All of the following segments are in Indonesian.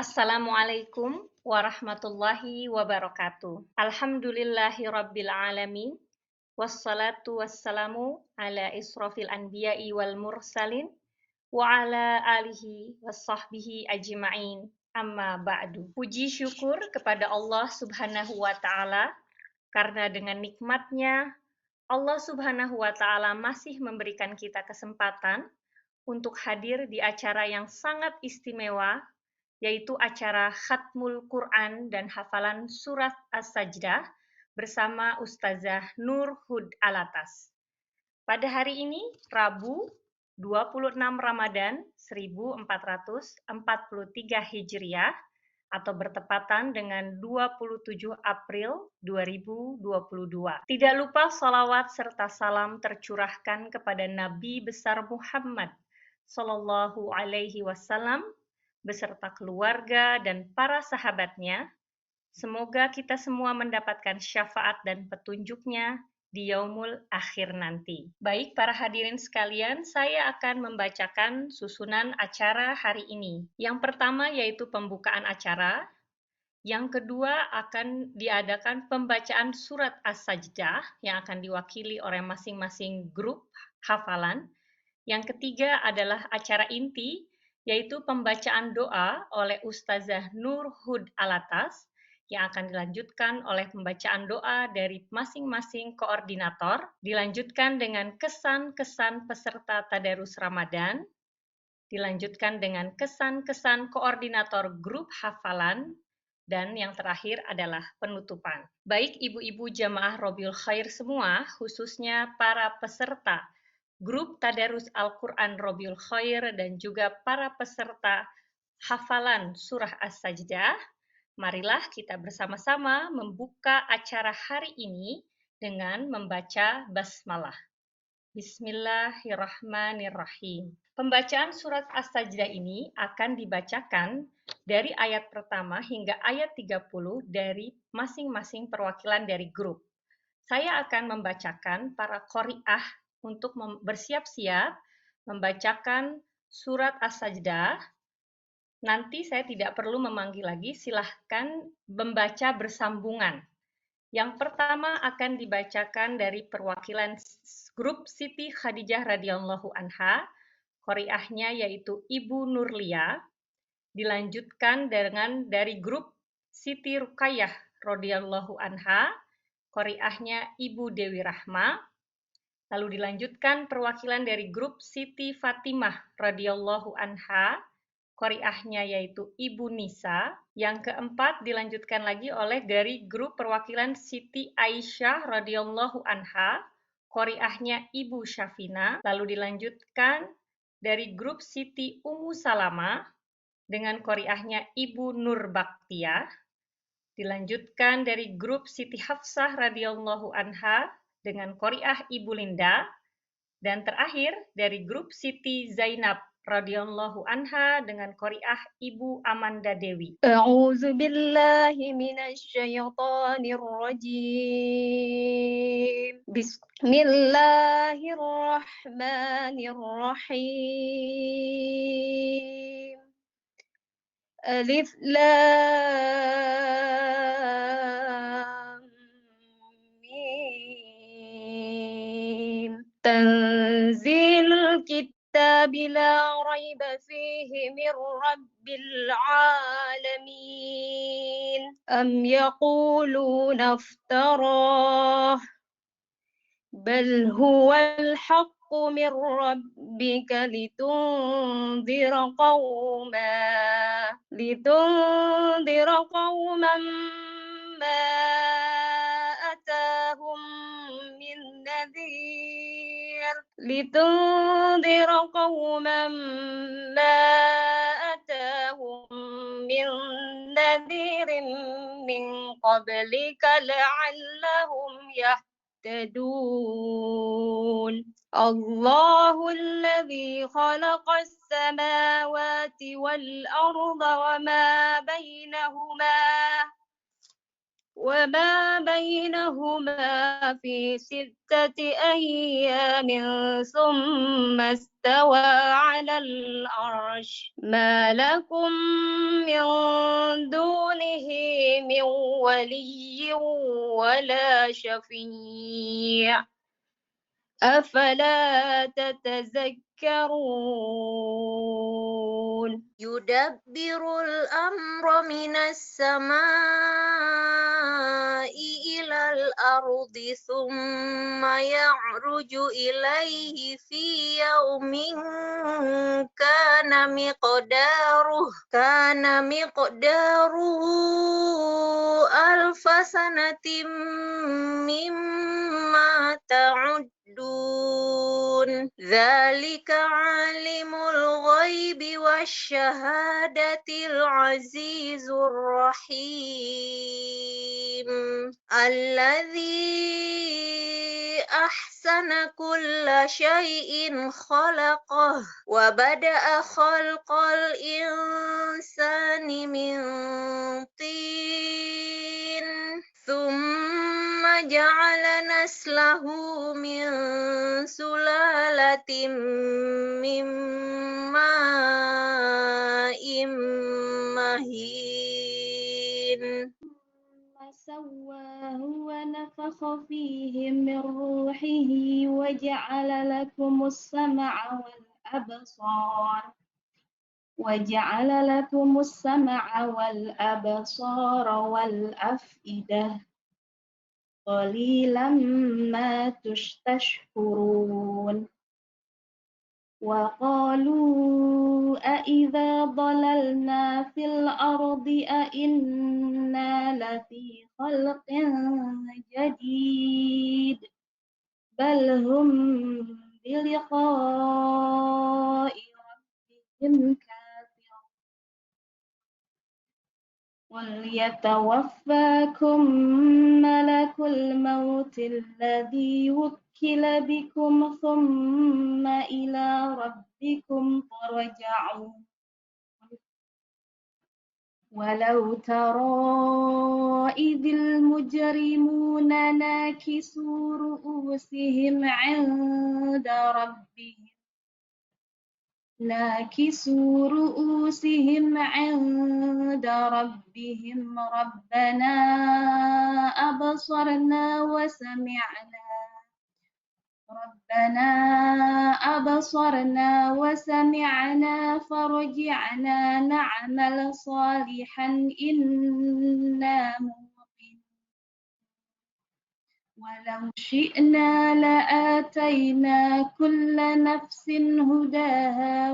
Assalamualaikum warahmatullahi wabarakatuh. Alhamdulillahi rabbil alamin. Wassalatu wassalamu ala israfil anbiya'i wal mursalin wa ala alihi wassahbihi ajma'in. Amma ba'du. Puji syukur kepada Allah Subhanahu wa taala karena dengan nikmatnya Allah Subhanahu wa taala masih memberikan kita kesempatan untuk hadir di acara yang sangat istimewa, yaitu acara Khatmul Quran dan hafalan surat As-Sajdah bersama Ustazah Nur Hud Alatas. Pada hari ini, Rabu 26 Ramadan 1443 Hijriah atau bertepatan dengan 27 April 2022. Tidak lupa salawat serta salam tercurahkan kepada Nabi besar Muhammad Sallallahu Alaihi Wasallam beserta keluarga dan para sahabatnya. Semoga kita semua mendapatkan syafaat dan petunjuknya di yaumul akhir nanti. Baik, para hadirin sekalian, saya akan membacakan susunan acara hari ini. Yang pertama yaitu pembukaan acara. Yang kedua akan diadakan pembacaan surat As-Sajdah yang akan diwakili oleh masing-masing grup hafalan. Yang ketiga adalah acara inti, yaitu pembacaan doa oleh Ustazah Nur Hud Alatas, yang akan dilanjutkan oleh pembacaan doa dari masing-masing koordinator, dilanjutkan dengan kesan-kesan peserta Tadarus Ramadan, dilanjutkan dengan kesan-kesan koordinator grup hafalan, dan yang terakhir adalah penutupan. Baik ibu-ibu jamaah Robiul Khair semua, khususnya para peserta grup Tadarus Al-Quran Robiul Khair dan juga para peserta hafalan surah As-Sajdah, marilah kita bersama-sama membuka acara hari ini dengan membaca basmalah. Bismillahirrahmanirrahim. Pembacaan surat As-Sajdah ini akan dibacakan dari ayat pertama hingga ayat 30 dari masing-masing perwakilan dari grup. Saya akan membacakan para qori'ah untuk bersiap-siap membacakan surat As-Sajdah. Nanti saya tidak perlu memanggil lagi, silahkan membaca bersambungan. Yang pertama akan dibacakan dari perwakilan grup Siti Khadijah radhiyallahu anha, qori'ahnya yaitu Ibu Nurlia, dilanjutkan dengan dari grup Siti Ruqayyah radhiyallahu anha, qori'ahnya Ibu Dewi Rahma, lalu dilanjutkan perwakilan dari grup Siti Fatimah radhiyallahu anha, qori'ahnya yaitu Ibu Nisa. Yang keempat dilanjutkan lagi oleh dari grup perwakilan Siti Aisyah radhiyallahu anha, qori'ahnya Ibu Syafina. Lalu dilanjutkan dari grup Siti Ummu Salama dengan qori'ahnya Ibu Nur Baktiah. Dilanjutkan dari grup Siti Hafsah radhiyallahu anha dengan qori'ah Ibu Linda. Dan terakhir dari grup Siti Zainab radhiyallahu anha dengan qori'ah Ibu Amanda Dewi. A'udzu billahi minasy syaithanir rajim. Bismillahirrahmanirrahim. Alif Lam Mim. Tanzilul kitab la raiba fihi mir rabbil alamin. Am yaquluna iftarah bal huwal haqqu mir rabbika litundira qauman ma atahum min nadhir min qablika la'allahum yahtadun. Allahul ladzi khalaqas samawati wal arda wa ma bainahuma وما بينهما في 6 أيام ثم استوى على العرش ما لكم من دونه من ولي ولا شفيع أفلا تتذكرون يدبر الأمر من السماء إلى الأرض ثم يعرج إليه في يوم كان مقداره 1000 سنة مما تعدون ذلك عالم الغيب والشهادة العزيز الرحيم الذي أحسن كل شيء خلقه وبدأ خلق الإنسان من طين ثم جعل نسله من سلالة من ماء مهين سواه ونفخ فيه من روحه وجعل لكم السمع والأبصار والأفئدة قليلا ما تشكرون وقالوا أإذا ضللنا في الأرض أإنا لفي خلق جديد بل هم بلقاء ربهم كافرون وليتوفاكم ملك الموت الذي وكل بكم ثم إلى ربكم ترجعون ولو ترى إذ المجرمون ناكسوا رؤوسهم عند ربهم ربنا أبصرنا وسمعنا فارجعنا نعمل صالحا إنا موقنون ولو شئنا لآتينا كل نفس هداها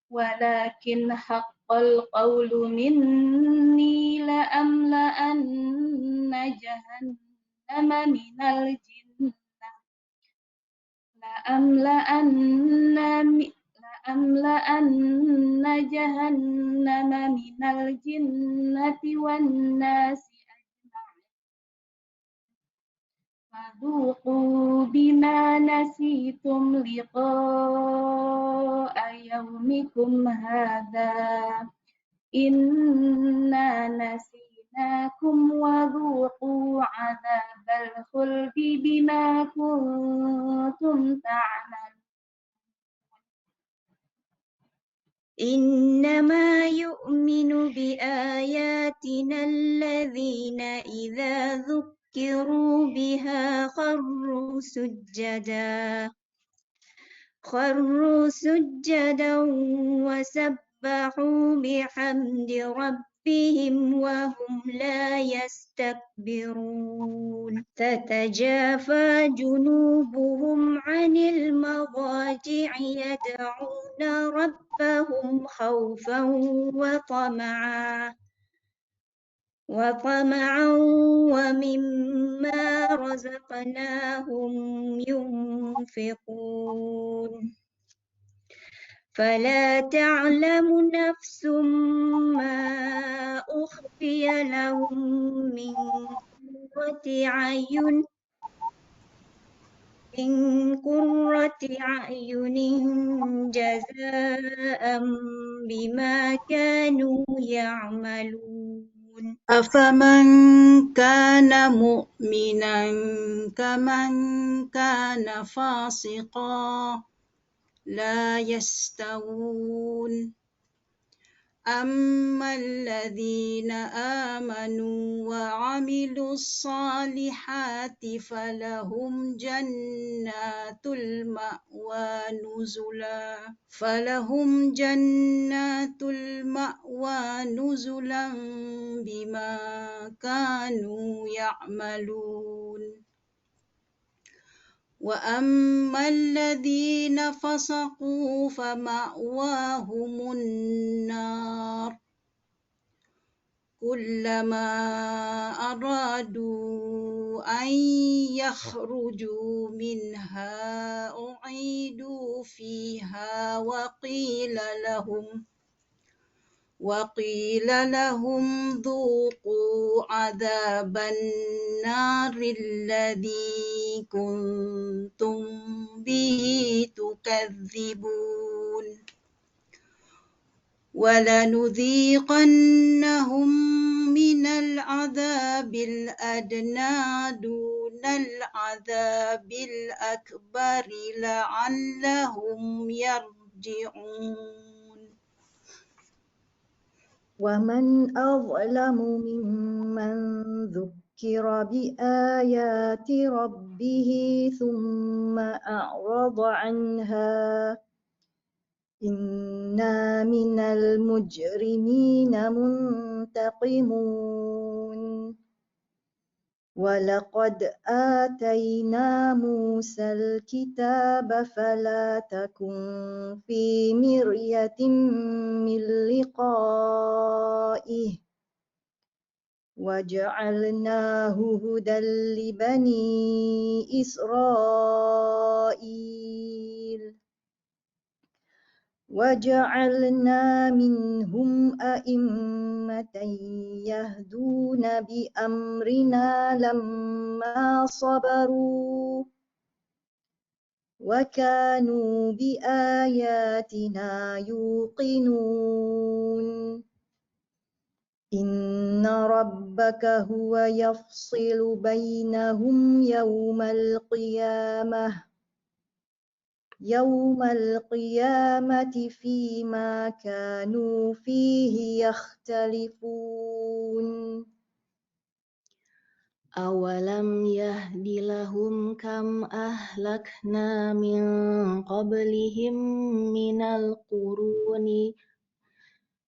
ولكن حق القول مني لأملأن جهنم من الجنة والناس أجمعين فذوقوا بما نسيتم لقاء يومكم هذا إنا نسيناكم وذوقوا عذاب الخلد بما كنتم تعملون إنما يؤمن بآياتنا الذين إذا ذكروا بها خروا سجدا وسبحوا بحمد ربهم وهم لا يستكبرون تتجافى جنوبهم عن المضاجع يدعون ربهم خوفا وطمعا ومما رزقناهم ينفقون فلا تعلم نفس ما أخفي لهم من قرة أعين جزاء بما كانوا يعملون أفمن كان مؤمنا كمن كان فاسقا لا يستوون أما الذين آمنوا وعملوا الصالحات فلهم جنات المأوى نزلا بما كانوا يعملون وأما الذين فسقوا فمأواهم النار كلما أرادوا أن يخرجوا منها أعيدوا فيها وقيل لهم ذوقوا عذاب النار الذي كنتم به تكذبون ولنذيقنهم من العذاب الأدنى دون العذاب الأكبر لعلهم يرجعون ومن أظلم ممن ذكر بآيات ربه ثم أعرض عنها إنا من المجرمين منتقمون ولقد آتينا موسى الكتاب فلا تكن في مرية من لقائه وجعلناه هدى لبني إسرائيل وجعلنا منهم أئمة يهدون بأمرنا لما صبروا وكانوا بآياتنا يوقنون إن ربك هو يفصل بينهم يوم القيامة فيما كانوا فيه يختلفون أولم يهد لهم كم أهلكنا من قبلهم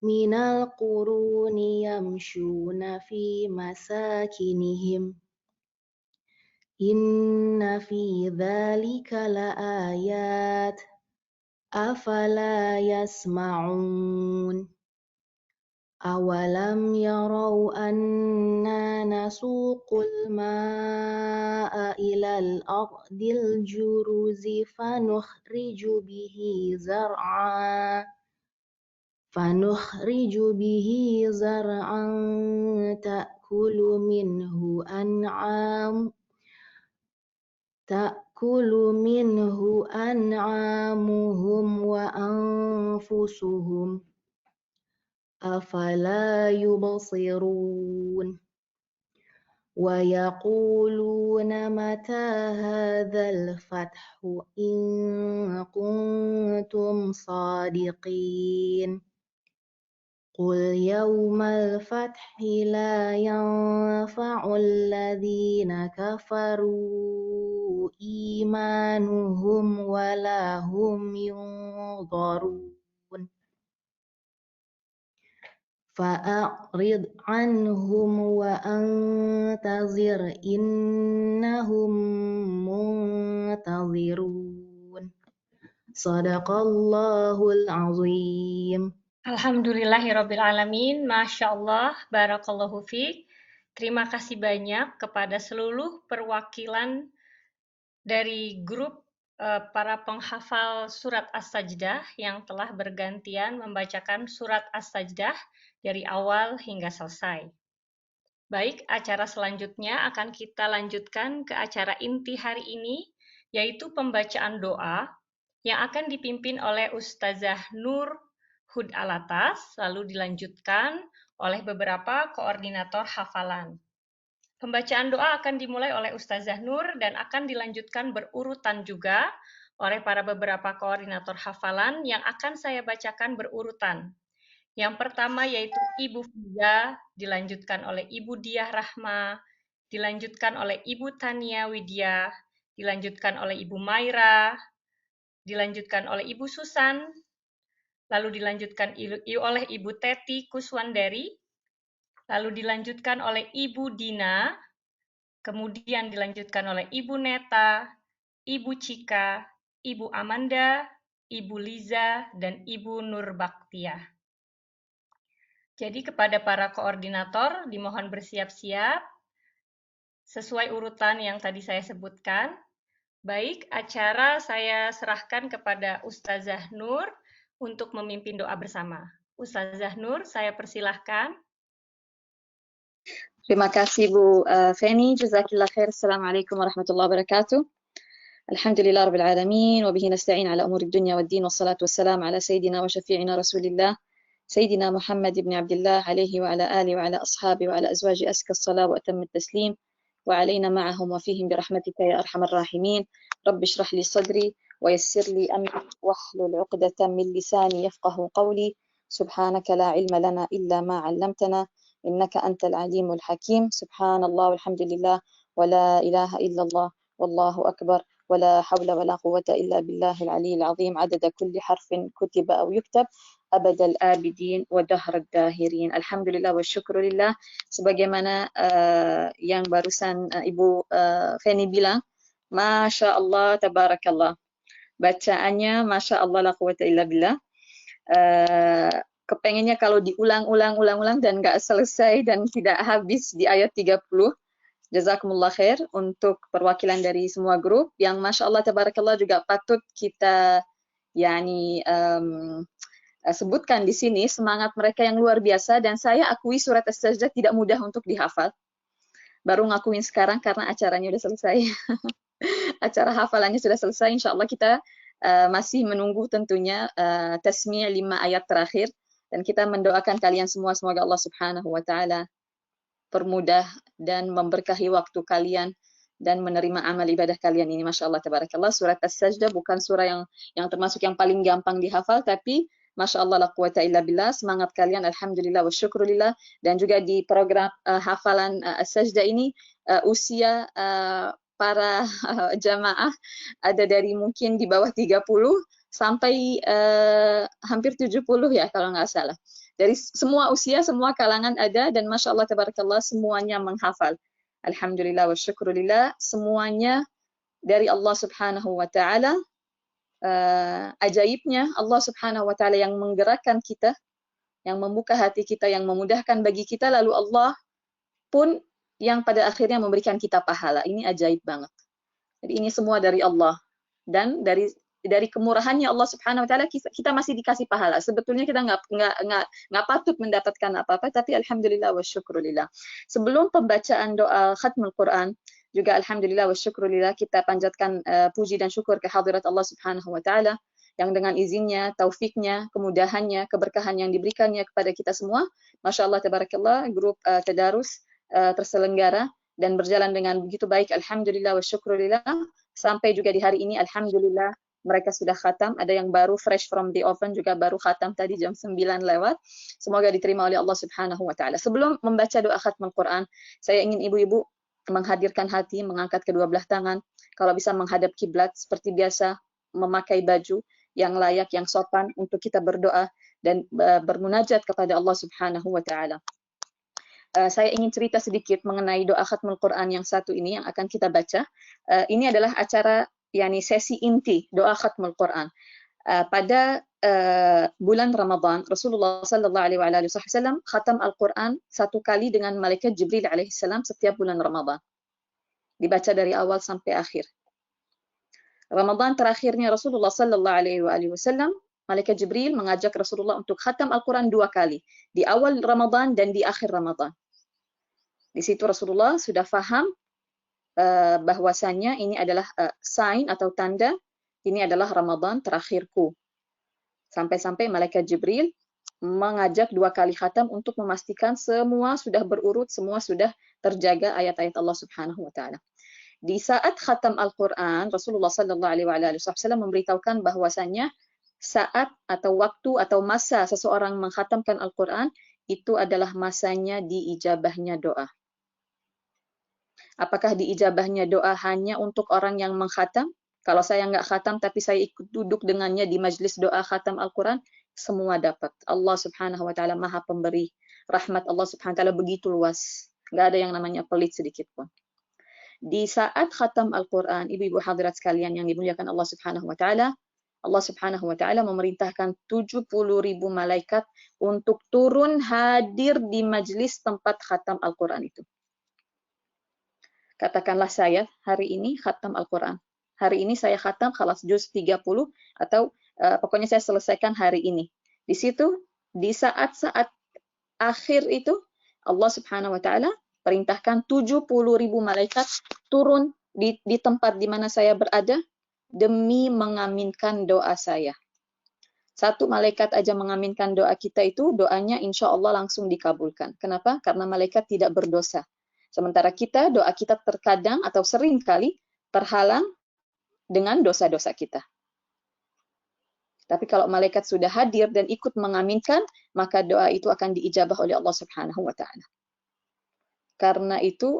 من القرون يمشون في مساكنهم إن في ذلك لآيات أفلا يسمعون أولم يروا أنا نسوق الماء إلى الأرض الجرز فنخرج به زرعا تأكل منه أنعامهم وأنفسهم أفلا يبصرون ويقولون متى هذا الفتح إن كنتم صادقين قل يوم الفتح لا ينفع الذين كفروا إيمانهم ولا هم ينظرون فأعرض عنهم وأنتظر إنهم منتظرون صدق الله العظيم. Alhamdulillahirrabbilalamin, Masya Allah, Barakallahu fiik. Terima kasih banyak kepada seluruh perwakilan dari grup para penghafal surat As-Sajdah yang telah bergantian membacakan surat As-Sajdah dari awal hingga selesai. Baik, acara selanjutnya akan kita lanjutkan ke acara inti hari ini, yaitu pembacaan doa yang akan dipimpin oleh Ustazah Nur Hud Alatas, lalu dilanjutkan oleh beberapa koordinator hafalan. Pembacaan doa akan dimulai oleh Ustazah Nur dan akan dilanjutkan berurutan juga oleh para beberapa koordinator hafalan yang akan saya bacakan berurutan. Yang pertama yaitu Ibu Fiza, dilanjutkan oleh Ibu Diah Rahma, dilanjutkan oleh Ibu Tania Widya, dilanjutkan oleh Ibu Maira, dilanjutkan oleh Ibu Susan, lalu dilanjutkan oleh Ibu Teti Kuswandari, lalu dilanjutkan oleh Ibu Dina, kemudian dilanjutkan oleh Ibu Neta, Ibu Cika, Ibu Amanda, Ibu Liza, dan Ibu Nurbaktiah. Jadi kepada para koordinator dimohon bersiap-siap sesuai urutan yang tadi saya sebutkan. Baik, acara saya serahkan kepada Ustazah Nur untuk memimpin doa bersama. Ustazah Nur, saya persilahkan. Terima kasih Bu Feni, jazakillah khair. Assalamualaikum warahmatullahi wabarakatuh. Alhamdulillah rabbil alamin wa bihi nasta'in ala umuri dunya waddin wassalatu wassalamu ala sayyidina wa syafi'ina rasulillah sayyidina Muhammad ibn Abdullah alaihi wa ala alihi wa ala ashabi wa ala azwaji azka as-salat wa atamma at-taslim wa alaina ma'ahum wa fihim bi rahmatika ya arhamar rahimin. Rabbi shrah li sadri wa yassir li amri wahlul 'uqdatam min lisani yafqahu qawli. Subhanaka la ilma lana illa ma 'allamtana إنك أنت العليم الحكيم. سبحان الله والحمد لله ولا إله إلا الله والله أكبر ولا حول ولا قوة إلا بالله العلي العظيم عدد كل حرف كتب أو يكتب أبد الآبدين ودهر الداهرين. Alhamdulillah wa syukurillah. Sebagaimana yang barusan Ibu Feni bilang, Masya Allah, Tabarakallah. Bacaannya Masya Allah, la quwata illa billah. Kepengennya kalau diulang-ulang dan nggak selesai dan tidak habis di ayat 30. Jazakumullah khair untuk perwakilan dari semua grup yang Masya Allah Tabarakallah juga patut kita sebutkan di sini semangat mereka yang luar biasa, dan saya akui surat As-Sajdah tidak mudah untuk dihafal. Baru ngakuin sekarang karena acaranya udah selesai. Acara hafalannya sudah selesai, insya Allah kita masih menunggu tentunya tasmi' 5 ayat terakhir. Dan kita mendoakan kalian semua, semoga Allah Subhanahu wa Ta'ala permudah dan memberkahi waktu kalian dan menerima amal ibadah kalian ini. Masya Allah, tabarakallah. Surat As-Sajdah bukan surah yang termasuk yang paling gampang dihafal, tapi Masya Allah, la quwata illa billah. Semangat kalian, alhamdulillah wa syukurillah. Dan juga di program hafalan As-Sajdah ini, usia para jamaah ada dari mungkin di bawah 30 sampai hampir 70 ya kalau nggak salah. Dari semua usia, semua kalangan ada, dan Masya Allah Tabarakallah semuanya menghafal. Alhamdulillah wa syukurillah, semuanya dari Allah Subhanahu wa Ta'ala. Ajaibnya Allah Subhanahu wa Ta'ala yang menggerakkan kita, yang membuka hati kita, yang memudahkan bagi kita, lalu Allah pun yang pada akhirnya memberikan kita pahala. Ini ajaib banget. Jadi ini semua dari Allah, dan dari kemurahannya Allah Subhanahu wa Ta'ala kita masih dikasih pahala. Sebetulnya kita nggak patut mendapatkan apa-apa, tapi alhamdulillah wa syukurillah. Sebelum pembacaan doa khatmul Quran, juga alhamdulillah wa syukurillah kita panjatkan puji dan syukur ke hadirat Allah Subhanahu wa Ta'ala yang dengan izinnya, taufiknya, kemudahannya, keberkahan yang diberikannya kepada kita semua. Masya Allah tabarakallah, grup tadarus terselenggara dan berjalan dengan begitu baik, alhamdulillah wa syukurillah. Sampai juga di hari ini alhamdulillah mereka sudah khatam, ada yang baru fresh from the oven juga baru khatam tadi jam 9 lewat. Semoga diterima oleh Allah Subhanahu wa Ta'ala. Sebelum membaca doa khatmul Quran, saya ingin ibu-ibu menghadirkan hati, mengangkat kedua belah tangan, kalau bisa menghadap kiblat seperti biasa, memakai baju yang layak, yang sopan untuk kita berdoa dan bermunajat kepada Allah Subhanahu wa Ta'ala. Saya ingin cerita sedikit mengenai doa khatmul Quran yang satu ini yang akan kita baca. Ini adalah acara sesi inti doa khatmul Quran. Pada bulan Ramadan, Rasulullah sallallahu alaihi wasallam khatam Al-Quran satu kali dengan malaikat Jibril alaihissalam setiap bulan Ramadan. Dibaca dari awal sampai akhir. Ramadan terakhirnya Rasulullah sallallahu alaihi wasallam, malaikat Jibril mengajak Rasulullah untuk khatam Al-Quran 2 kali, di awal Ramadan dan di akhir Ramadan. Di situ Rasulullah sudah faham bahwasannya ini adalah sign atau tanda ini adalah Ramadan terakhirku. Sampai-sampai malaikat Jibril mengajak 2 kali khatam untuk memastikan semua sudah berurut, semua sudah terjaga ayat-ayat Allah Subhanahu wa taala. Di saat khatam Al-Qur'an, Rasulullah sallallahu alaihi wasallam memberitahukan bahwasanya saat atau waktu atau masa seseorang mengkhatamkan Al-Qur'an itu adalah masanya diijabahnya doa. Apakah diijabahnya doa hanya untuk orang yang mengkhatam? Kalau saya nggak khatam tapi saya ikut duduk dengannya di majlis doa khatam Al-Quran, semua dapat. Allah Subhanahu wa taala Maha Pemberi. Rahmat Allah Subhanahu wa taala begitu luas. Nggak ada yang namanya pelit sedikit pun. Di saat khatam Al-Quran, ibu-ibu hadirat sekalian yang dimuliakan Allah Subhanahu wa taala, Allah Subhanahu wa taala memerintahkan 70.000 malaikat untuk turun hadir di majlis tempat khatam Al-Quran itu. Katakanlah saya hari ini khatam Al-Quran. Hari ini saya khatam khalas juz 30 atau pokoknya saya selesaikan hari ini. Di situ, di saat-saat akhir itu, Allah Subhanahu wa taala perintahkan 70.000 malaikat turun di tempat di mana saya berada demi mengaminkan doa saya. Satu malaikat aja mengaminkan doa kita itu, doanya insya Allah langsung dikabulkan. Kenapa? Karena malaikat tidak berdosa. Sementara kita, doa kita terkadang atau sering kali terhalang dengan dosa-dosa kita. Tapi kalau malaikat sudah hadir dan ikut mengaminkan, maka doa itu akan diijabah oleh Allah Subhanahu wa taala. Karena itu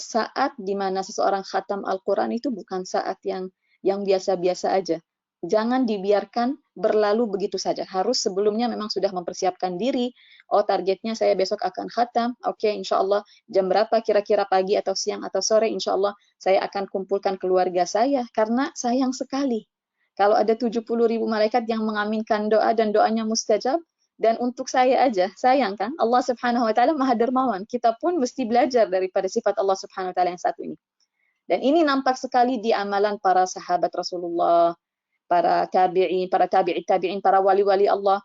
saat di mana seseorang khatam Al-Quran itu bukan saat yang biasa-biasa aja. Jangan dibiarkan berlalu begitu saja. Harus sebelumnya memang sudah mempersiapkan diri. Oh, targetnya saya besok akan khatam. Oke, insya Allah jam berapa kira-kira pagi atau siang atau sore, insya Allah saya akan kumpulkan keluarga saya. Karena sayang sekali kalau ada 70.000 malaikat yang mengaminkan doa dan doanya mustajab. Dan untuk saya aja, sayang kan? Allah Subhanahu wa taala Maha Dermawan. Kita pun mesti belajar daripada sifat Allah Subhanahu wa taala yang satu ini. Dan ini nampak sekali di amalan para sahabat Rasulullah, para tabi'in, para wali-wali Allah.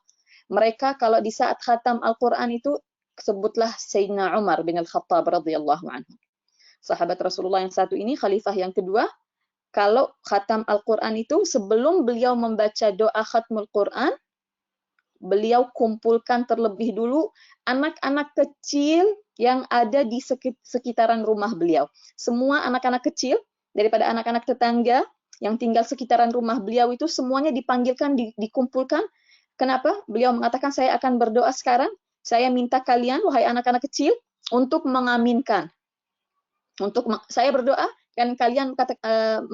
Mereka kalau di saat khatam Al-Quran itu, sebutlah Sayyidina Umar bin Al-Khattab radhiyallahu anhu. Sahabat Rasulullah yang satu ini, khalifah yang kedua, kalau khatam Al-Quran itu, sebelum beliau membaca doa khatmul Quran, beliau kumpulkan terlebih dulu anak-anak kecil yang ada di sekitaran rumah beliau. Semua anak-anak kecil, daripada anak-anak tetangga, yang tinggal sekitaran rumah beliau itu semuanya dipanggilkan, dikumpulkan. Kenapa? Beliau mengatakan, saya akan berdoa sekarang. Saya minta kalian, wahai anak-anak kecil, untuk mengaminkan. Saya berdoa, dan kalian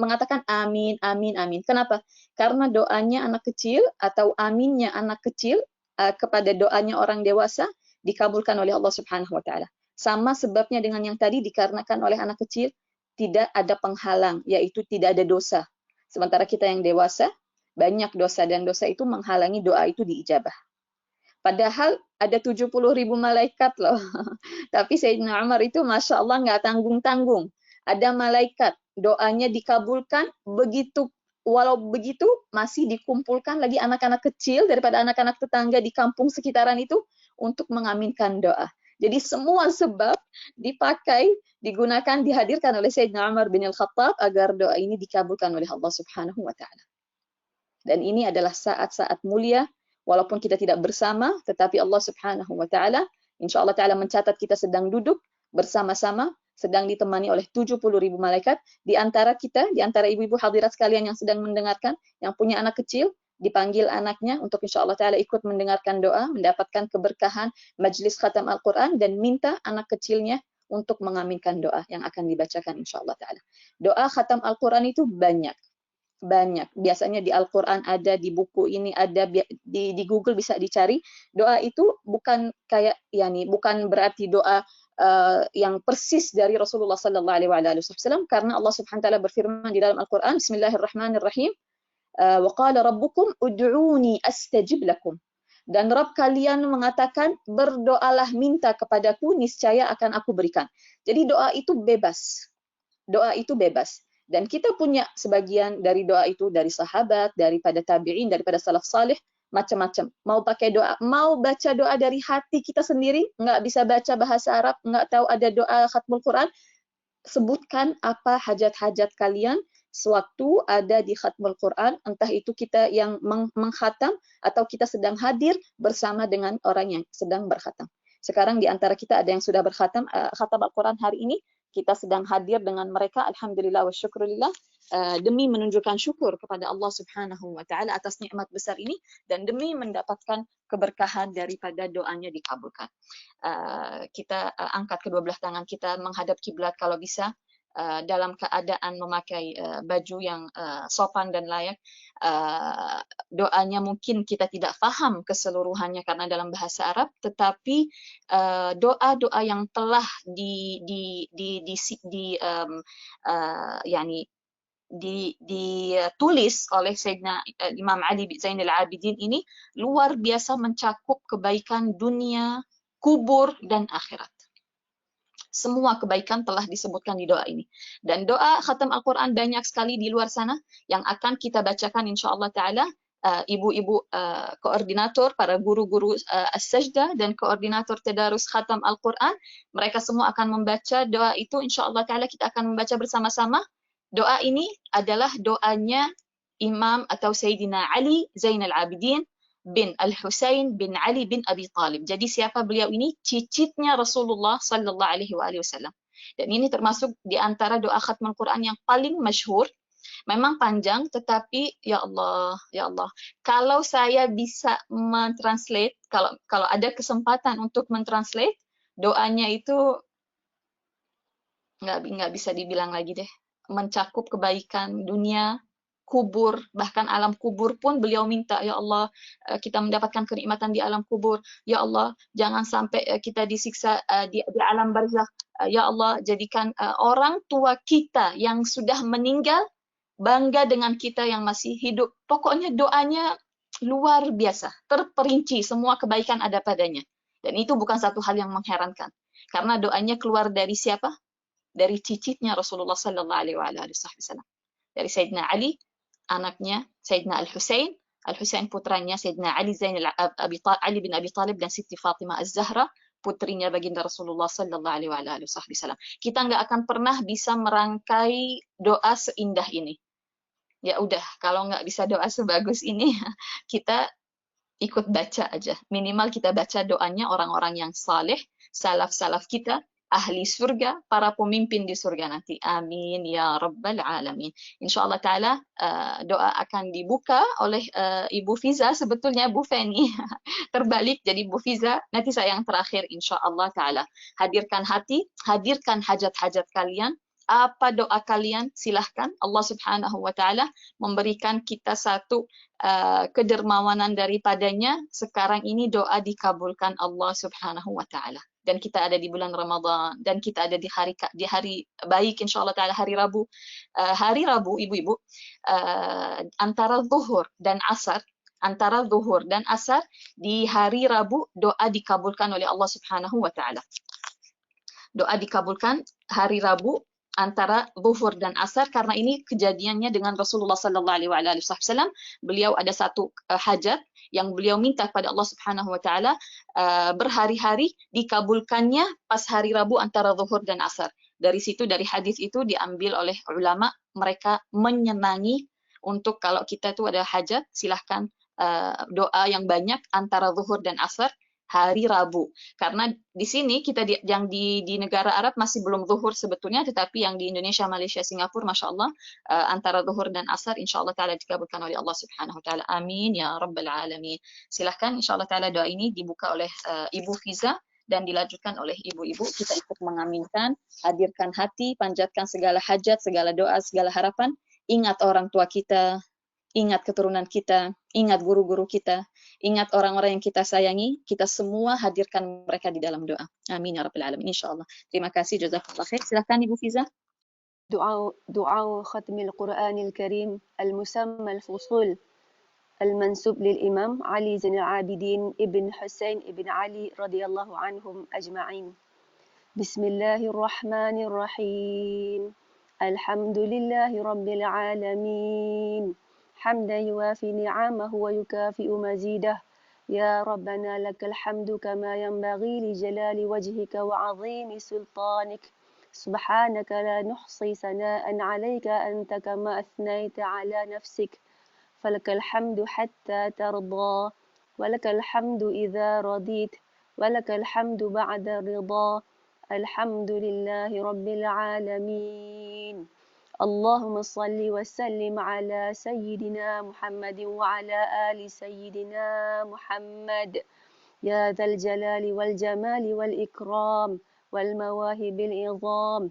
mengatakan amin, amin, amin. Kenapa? Karena doanya anak kecil atau aminnya anak kecil kepada doanya orang dewasa dikabulkan oleh Allah Subhanahu wa taala. Sama sebabnya dengan yang tadi, dikarenakan oleh anak kecil tidak ada penghalang, yaitu tidak ada dosa. Sementara kita yang dewasa, banyak dosa, dan dosa itu menghalangi doa itu diijabah. Padahal ada 70.000 malaikat loh. Tapi Sayyidina Umar itu Masya Allah nggak tanggung-tanggung. Ada malaikat, doanya dikabulkan, walau begitu masih dikumpulkan lagi anak-anak kecil daripada anak-anak tetangga di kampung sekitaran itu untuk mengaminkan doa. Jadi semua sebab dipakai, digunakan, dihadirkan oleh Sayyidina Umar bin Al-Khattab agar doa ini dikabulkan oleh Allah Subhanahu wa taala. Dan ini adalah saat-saat mulia, walaupun kita tidak bersama, tetapi Allah Subhanahu wa taala insya Allah taala mencatat kita sedang duduk bersama-sama, sedang ditemani oleh 70.000 malaikat. Di antara kita, di antara ibu-ibu hadirat sekalian yang sedang mendengarkan, yang punya anak kecil, dipanggil anaknya untuk insya Allah ta'ala ikut mendengarkan doa, mendapatkan keberkahan majlis khatam Al-Quran, dan minta anak kecilnya untuk mengaminkan doa yang akan dibacakan insya Allah ta'ala. Doa khatam Al-Quran itu banyak. Biasanya di Al-Quran ada, di buku ini ada, di Google bisa dicari. Doa itu bukan kayak, bukan berarti doa yang persis dari Rasulullah sallallahu alaihi wasallam, karena Allah Subhanahu wa taala berfirman di dalam Al-Qur'an, Bismillahirrahmanirrahim, wa qala rabbukum ud'uni astajib lakum. Dan Rabb kalian mengatakan, berdoalah, minta kepadaku, niscaya akan aku berikan. Jadi doa itu bebas. Doa itu bebas. Dan kita punya sebagian dari doa itu dari sahabat, daripada tabi'in, daripada salaf salih, macam-macam. Mau pakai doa, mau baca doa dari hati kita sendiri, nggak bisa baca bahasa Arab, nggak tahu ada doa khatmul Quran, sebutkan apa hajat-hajat kalian, sewaktu ada di khatmul Quran, entah itu kita yang mengkhatam atau kita sedang hadir bersama dengan orang yang sedang berkhatam. Sekarang di antara kita ada yang sudah berkhatam khatam Al-Quran hari ini, kita sedang hadir dengan mereka, alhamdulillah wa syukurillah, demi menunjukkan syukur kepada Allah Subhanahu wa taala atas nikmat besar ini dan demi mendapatkan keberkahan daripada doanya dikabulkan. Kita angkat kedua belah tangan kita menghadap kiblat kalau bisa, dalam keadaan memakai baju yang sopan dan layak. Doanya mungkin kita tidak faham keseluruhannya karena dalam bahasa Arab, tetapi doa-doa yang telah ditulis oleh Sayyidina Imam Ali bin Zainal Abidin ini luar biasa mencakup kebaikan dunia, kubur, dan akhirat. Semua kebaikan telah disebutkan di doa ini. Dan doa khatam Al-Quran banyak sekali di luar sana yang akan kita bacakan insyaAllah ta'ala. Ibu-ibu koordinator, para guru-guru as-sajdah dan koordinator tadarus khatam Al-Quran, mereka semua akan membaca doa itu insyaAllah ta'ala. Kita akan membaca bersama-sama. Doa ini adalah doanya Imam atau Sayyidina Ali Zainal Abidin bin Al-Husain bin Ali bin Abi Talib. Jadi siapa beliau ini? Cicitnya Rasulullah sallallahu alaihi wasallam. Dan ini termasuk di antara doa khatmul Quran yang paling masyhur. Memang panjang, tetapi ya Allah, kalau saya bisa mentranslate, kalau ada kesempatan untuk mentranslate, doanya itu nggak bisa dibilang lagi deh. Mencakup kebaikan dunia, kubur, bahkan alam kubur pun beliau minta, ya Allah, kita mendapatkan kenikmatan di alam kubur. Ya Allah, jangan sampai kita disiksa di alam barzakh. Ya Allah, jadikan orang tua kita yang sudah meninggal bangga dengan kita yang masih hidup. Pokoknya doanya luar biasa, terperinci, semua kebaikan ada padanya. Dan itu bukan satu hal yang mengherankan. Karena doanya keluar dari siapa? Dari cicitnya Rasulullah sallallahu alaihi wasallam. Dari Sayyidina Ali, anaknya Sayyidina Al-Husain, Al-Husain putranya Sayyidina Ali Ali bin Abi Talib dan Siti Fatimah Az-Zahra, putrinya baginda Rasulullah sallallahu alaihi wasallam. Kita nggak akan pernah bisa merangkai doa seindah ini. Ya udah, kalau nggak bisa doa sebagus ini, kita ikut baca aja. Minimal kita baca doanya orang-orang yang saleh, salaf-salaf kita, ahli surga, para pemimpin di surga nanti. Amin ya rabbal alamin. Insyaallah taala doa akan dibuka oleh Ibu Fiza, sebetulnya Bu Feni terbalik jadi Bu Fiza. Nanti saya yang terakhir insyaallah taala. Hadirkan hati, hadirkan hajat-hajat kalian. Apa doa kalian? Silahkan. Allah Subhanahu wa taala memberikan kita satu kedermawanan daripadanya. Sekarang ini doa dikabulkan Allah Subhanahu wa taala. Dan kita ada di bulan Ramadan, dan kita ada di hari baik insyaallah taala, hari Rabu. Hari Rabu ibu-ibu, antara zuhur dan asar di hari Rabu doa dikabulkan oleh Allah Subhanahu wa taala. Doa dikabulkan hari Rabu antara zuhur dan asar, karena ini kejadiannya dengan Rasulullah sallallahu alaihi wasallam. Beliau ada satu hajat yang beliau minta kepada Allah Subhanahu wa taala, berhari-hari dikabulkannya pas hari Rabu antara zuhur dan asar. Dari situ, dari hadis itu diambil oleh ulama, mereka menyenangi untuk kalau kita tuh ada hajat, silahkan doa yang banyak antara zuhur dan asar hari Rabu. Karena di sini kita yang di negara Arab masih belum zuhur sebetulnya, tetapi yang di Indonesia, Malaysia, Singapura, Masya Allah, antara zuhur dan asar, insya Allah ta'ala dikabulkan oleh Allah Subhanahu wa ta'ala. Amin ya Rabbal Alamin. Silahkan insya Allah ta'ala doa ini dibuka oleh Ibu Fiza dan dilanjutkan oleh ibu-ibu. Kita ikut mengaminkan, hadirkan hati, panjatkan segala hajat, segala doa, segala harapan. Ingat orang tua kita, ingat keturunan kita, ingat guru-guru kita, ingat orang-orang yang kita sayangi, kita semua hadirkan mereka di dalam doa. Amin ya Rabbal Alamin, insyaAllah. Terima kasih, jazakallah khair. Silahkan Ibu Fiza. دعاء ختم القرآن الكريم المسمى الفصول المنسوب للإمام علي زين العابدين ابن حسين ابن علي رضي الله عنهم أجمعين. بسم الله الرحمن الرحيم. الحمد لله رب العالمين. حمدا يوافي نعمه ويكافئ مزيده. يا ربنا لك الحمد كما ينبغي لجلال وجهك وعظيم سلطانك. سبحانك لا نحصي ثناء عليك أنت كما أثنيت على نفسك فلك الحمد حتى ترضى ولك الحمد إذا رضيت ولك الحمد بعد الرضا الحمد لله رب العالمين اللهم صل وسلم على سيدنا محمد وعلى آل سيدنا محمد يا ذا الجلال والجمال والإكرام والمواهب العظام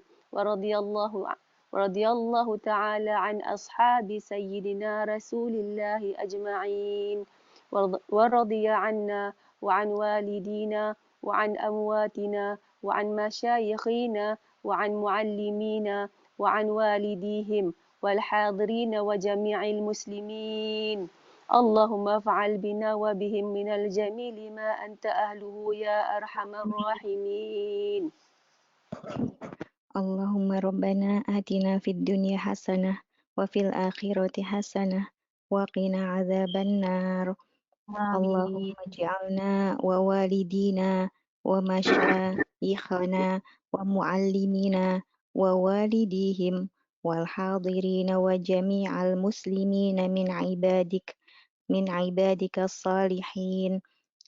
ورضي الله تعالى عن أصحاب سيدنا رسول الله أجمعين ورضي عنا وعن والدينا وعن أمواتنا وعن مشايخنا وعن معلمينا وعن والديهم والحاضرين وجميع المسلمين اللهم افعل بنا وبهم من الجميل ما أنت أهله يا أرحم الراحمين اللهم ربنا آتنا في الدنيا حسنة وفي الآخرة حسنة وقنا عذاب النار اللهم اجعلنا ووالدينا ومشايخنا ومعلمينا ووالديهم والحاضرين وجميع المسلمين من عبادك الصالحين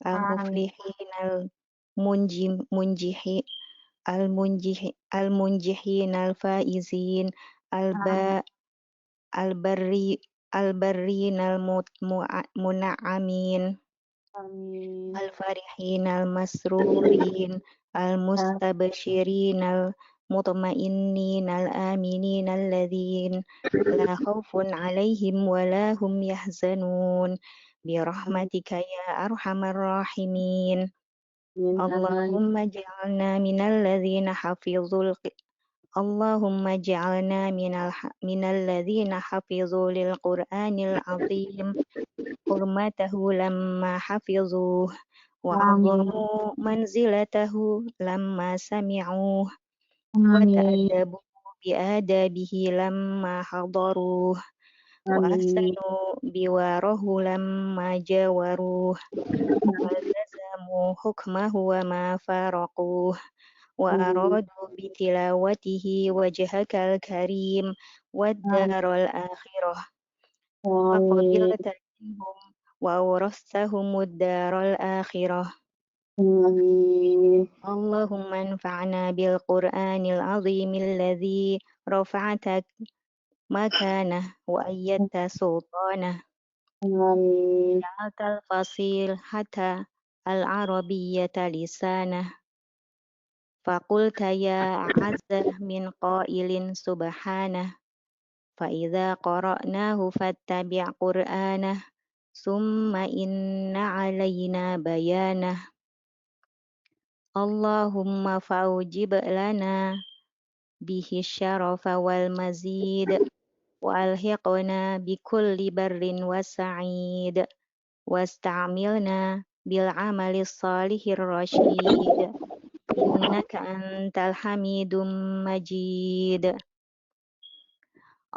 المفلحين المنجحين الفائزين البرين المنعمين الفرحين المسرورين المستبشرين المطمئنين الآمنين الذين لا خوف عليهم ولا هم يحزنون برحمتك يا أرحم الراحمين اللهم اجعلنا من الذين حفظوا للقرآن العظيم حرمته لما حفظوه وعظموا منزلته لما سمعوه وتأدبوا بآدابه لما حضروه وأحسنوا بواره لما جاوروه والتزموا حكمه وما فارقوه وأرادوا بتلاوته وجهك الكريم والدار الآخرة فقبلت منهم وأورثتهم الدار الآخرة اللهم انفعنا بالقرآن العظيم الذي رفعت مكانه وأيدت سلطانه جعلت الفصيحة العربية لسانه فقلت يا أعز من قائل سبحانه فإذا قرأناه فاتبع قرآنه ثم إن علينا بيانه اللهم فأوجب لنا به الشرف والمزيد وألحقنا بكل بر وسعيد واستعملنا بالعمل الصالح الرشيد إنك أنت الحميد المجيد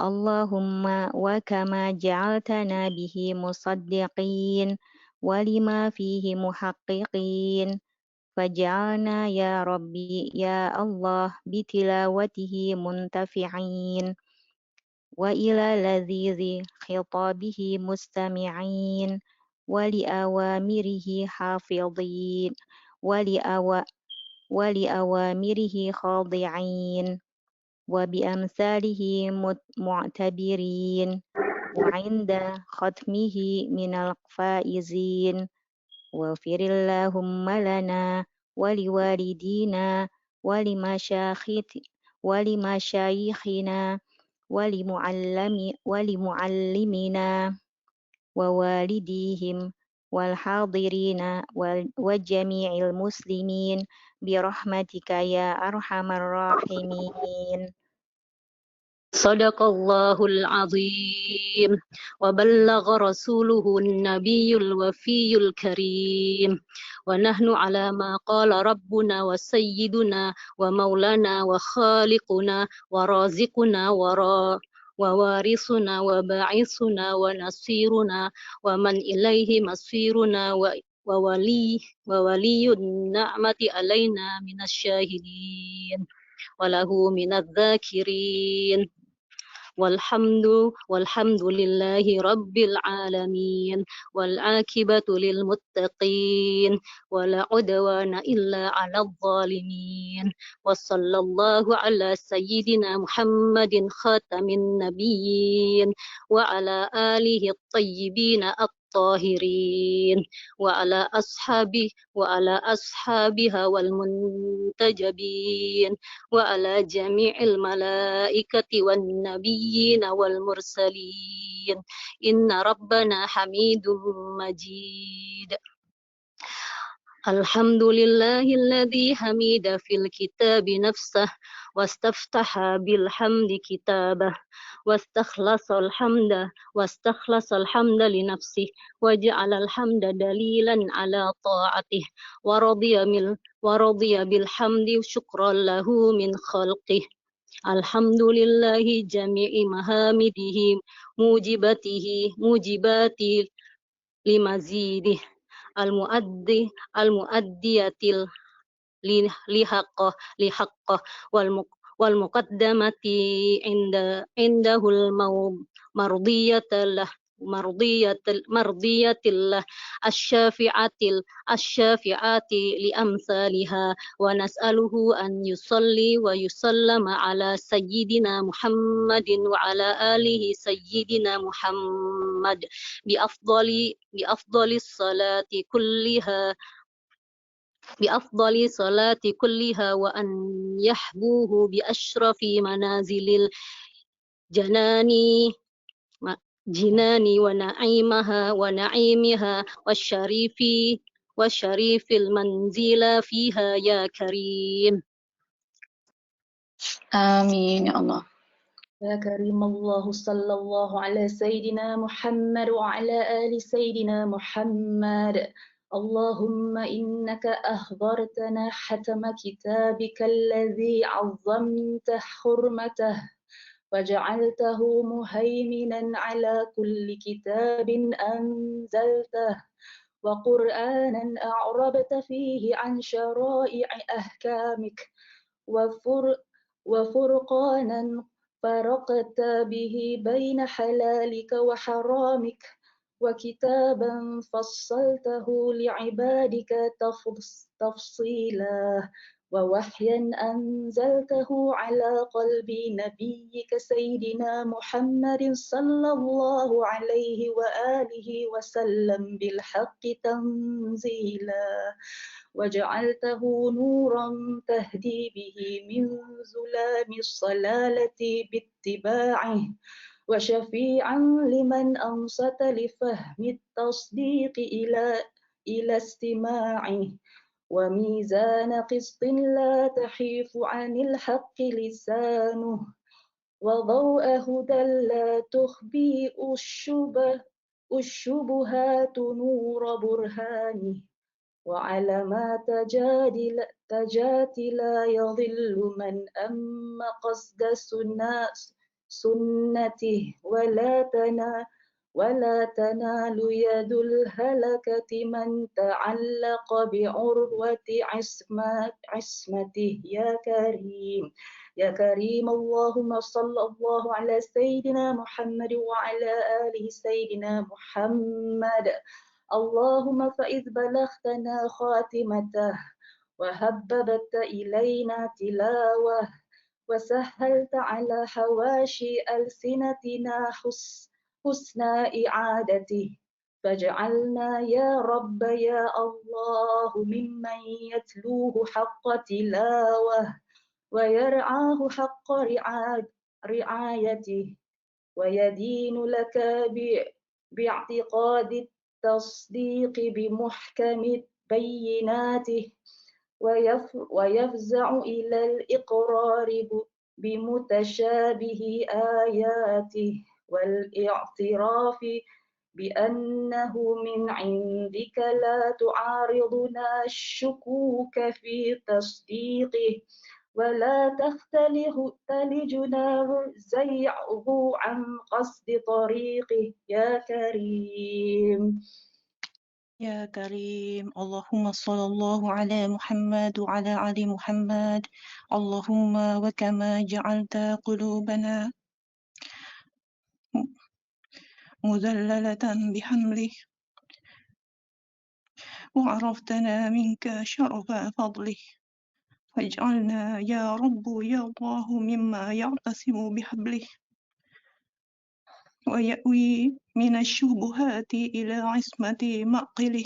اللهم وكما جعلتنا به مصدقين ولما فيه محققين فاجعلنا يا ربي يا الله بتلاوته منتفعين وإلى لذيذ خطابه مستمعين ولأوامره حافظين ولأوامره خاضعين وبأمثاله معتبرين وعند ختمه من الفائزين واغفر اللهم لنا ولوالدينا ولمشايخنا ولمعلمنا ووالديهم والحاضرين وجميع المسلمين برحمتك يا أرحم الراحمين صدق الله العظيم وبلغ رسوله النبي الوفي الكريم ونحن على ما قال ربنا وسيدنا ومولانا وخالقنا ورازقنا ووارثنا وباعثنا ونصيرنا ومن إليه مصيرنا وولي النعمة علينا من الشاهدين وله من الذاكرين والحمد لله رب العالمين والعاقبة للمتقين ولا عدوان إلا على الظالمين وصلى الله على سيدنا محمد خاتم النبيين وعلى آله الطيبين الطاهرين وعلى أصحابها والمنتجبين وعلى جميع الملائكة والنبيين والمرسلين إن ربنا حميد مجيد الحمد لله الذي حمد في الكتاب نفسه واستفتح بالحمد كتابه واستخلص الحمد لنفسه وجعل الحمد دليلا على طاعته ورضي بالحمد شكرا له من خلقه الحمد لله جميع محامده موجبات لمزيده المؤدية لحقه والمقدمة عنده المرضية له مرضية الله الشافعات لأمثالها ونسأله أن يصلي ويسلم على سيدنا محمد وعلى آله سيدنا محمد بأفضل الصلاة كلها وأن يحبوه بأشرف منازل الجنان ونعيمها والشريف المنزل فيها يا كريم. آمين يا الله. يا كريم الله صلى الله على سيدنا محمد وعلى آل سيدنا محمد. اللهم إنك أخبرتنا حتم كتابك الذي عظمت حرمته وجعلته مهيمنا على كل كتاب أنزلته وقرآنا أعربت فيه عن شرائع أحكامك وفرقانا فرقت به بين حلالك وحرامك وكتابا فصلته لعبادك تفصيلا ووحيا أنزلته على قلب نبيك سيدنا محمد صلى الله عليه وآله وسلم بالحق تنزيلا وجعلته نورا تهدي به من ظلام الصلالة باتباعه وشفيعا لمن أنصت لفهم التصديق إلى استماعه وميزان قسط لا تحيف عن الحق لسانه وضوء هدى لا تخبي الشبهات نور برهانه وعلى تجات لا يضل من أم قصد سنته ولا تنال يد الهلكة من تعلق بعروة عصمته يا كريم اللهم صلى الله على سيدنا محمد وعلى آله سيدنا محمد اللهم فإذ بلغتنا خاتمته وهببت إلينا تلاوة وسهلت على حواشي ألسنتنا حسن إعادته فاجعلنا يا رب يا الله ممن يتلوه حق تلاوة ويرعاه حق رعايته ويدين لك باعتقاد التصديق بمحكم بيناته ويفزع إلى الإقرار بمتشابه آياته والاعتراف بأنه من عندك لا تعارضنا الشكوك في تصديقه ولا تختلجنا زيعه عن قصد طريقه يا كريم. يا كريم اللهم صل الله على محمد وعلى آل محمد اللهم وكما جعلت قلوبنا مذللة بحمله وعرفتنا منك شرف فضله واجعلنا يا رب يا الله مما يعتصم بحبله ويأوي من الشبهات إلى عصمة معقله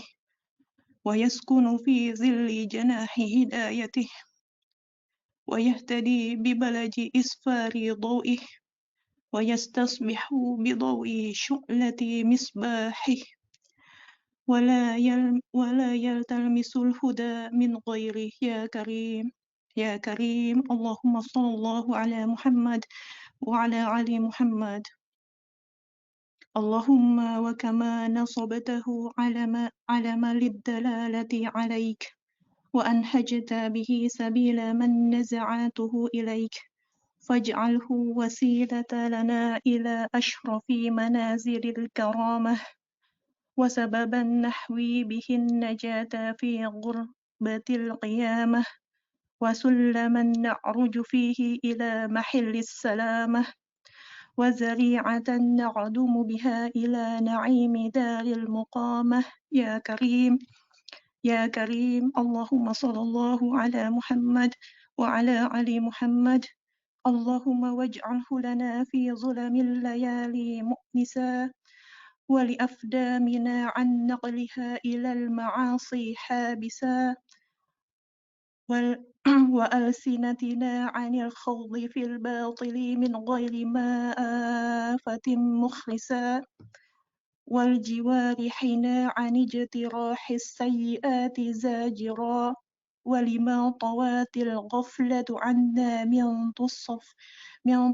ويسكن في ظل جناح هدايته ويهتدي ببلج إسفار ضوئه ويستصبح بضوء شعلة مصباحه ولا يلتمس الهدى من غيره يا كريم يا كريم اللهم صل الله على محمد وعلى آل محمد اللهم وكما نصبته علم للدلالة عليك وأنهجت به سبيل من نزعاته إليك فاجعله وسيلة لنا إلى أشرف منازل الكرامة وسببا نحوي به النجاة في غربة القيامة وسلما نعرج فيه إلى محل السلامة وذريعة نعدم بها إلى نعيم دار المقامة يا كريم يا كريم اللهم صل الله على محمد وعلى آل محمد اللهم واجعله لنا في ظلم الليالي مؤنسا ولأفدامنا عن نقلها إلى المعاصي حابسا وألسنتنا عن الخوض في الباطل من غير ما آفة مخلصا والجوارحنا عن اجتراح السيئات زاجرا ولما طوات الغفلة عنا من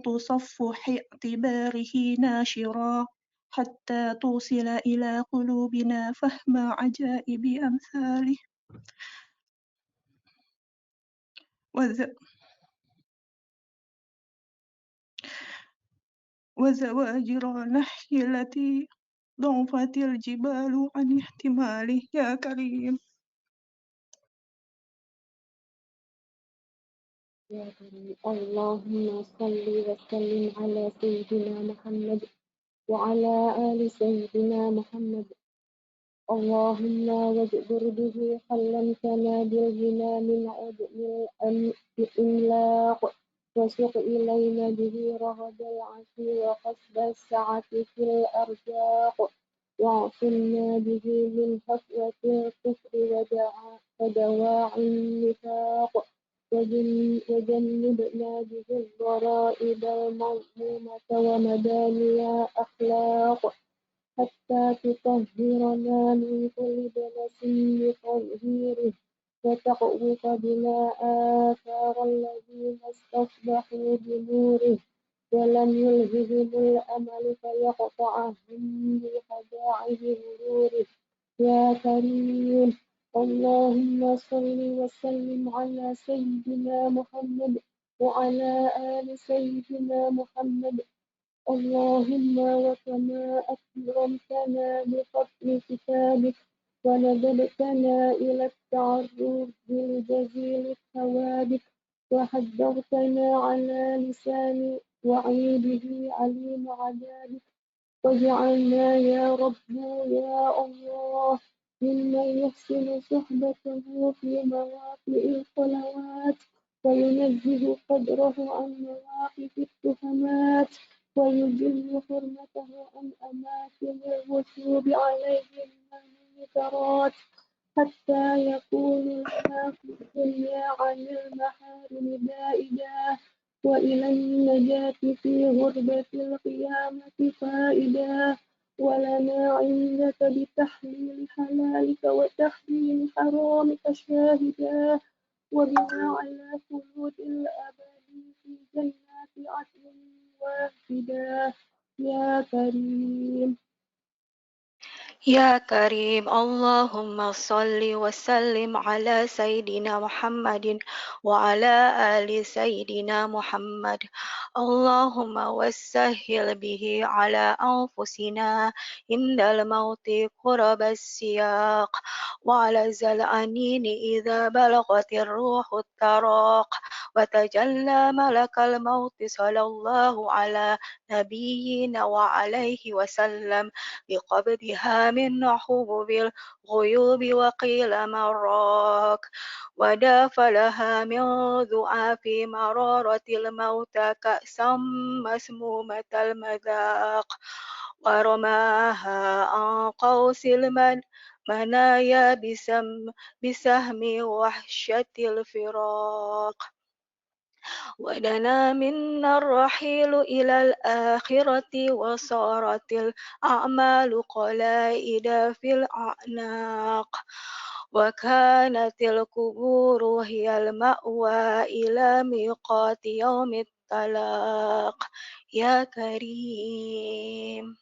تصفح اعتباره ناشرا حتى توصل إلى قلوبنا فهم عجائب أمثاله وزواجر نحي التي ضعفت الجبال عن احتماله يا كريم يا كريم اللهم صل وسلم على سيدنا محمد وعلى آل سيدنا محمد اللهم واجبر به خلمتنا بالغنى من عدم الإملاق وسق إلينا به رغد العشي وقصد السعة في الأرزاق واعصمنا به من هفوة الكفر ودواعي النفاق وجنبنا به الضرائب المذمومة ومداني أخلاق حتى تطهرنا من كل دنس بتطهيره وتقوف بنا آثار الذين استصبحوا بنوره ولم يلههم الأمل فيقطعهم بخداعه غروره يا كريم اللهم صل وسلم على سيدنا محمد وعلى آل سيدنا محمد اللهم وكما أكرمتنا بفضل كتابك وندبتنا إلى التعرض بالجزيل الثوابت وحذرتنا على لسان وعيده عليم عذابك واجعلنا يا رب يا الله ممن يحسن صحبته في مواطئ الخلوات وينزه قدره عن مواقف التهمات ويجل حرمته عن أماكن الرسوب عليه من المنكرات حتى يكون لنا في الدنيا عن المحارم بائدا وإلى النجاة في غربة القيامة فائدا ولنا عندك بتحليل حلالك وتحريم حرامك شاهدا وبنا على خلود الأبد في جنات عدن واحدا يا كريم يا كريم اللهم صل وسلم على سيدنا محمد وعلى آل سيدنا محمد اللهم وسهل به على أنفسنا عند الموت قرب السياق وعلى الأنين إذا بلغت الروح التراق وتجلى ملك الموت صلى الله على نبينا وعليه وسلم بقبضها من حبوب الغيوب وقيل مراك وداف لها من ضعاف مرارة الموت كأسا مسمومة المذاق ورماها عن قوس المنايا بسهم وحشة الفراق ودنا منا الرحيل إلى الآخرة وصارت الأعمال قلائد في الأعناق وكانت القبور هي المأوى إلى ميقات يوم الطلاق يا كريم.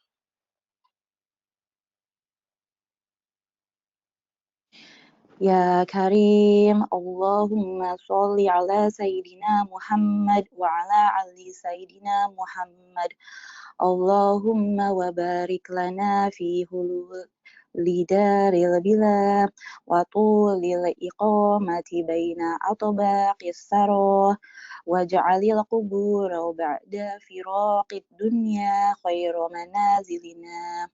يا كريم اللهم صل على سيدنا محمد وعلى آل سيدنا محمد اللهم وبارك لنا في لدار البلا وطول الإقامة بين أطباق الثرى واجعل القبور بعد فراق الدنيا خير منازلنا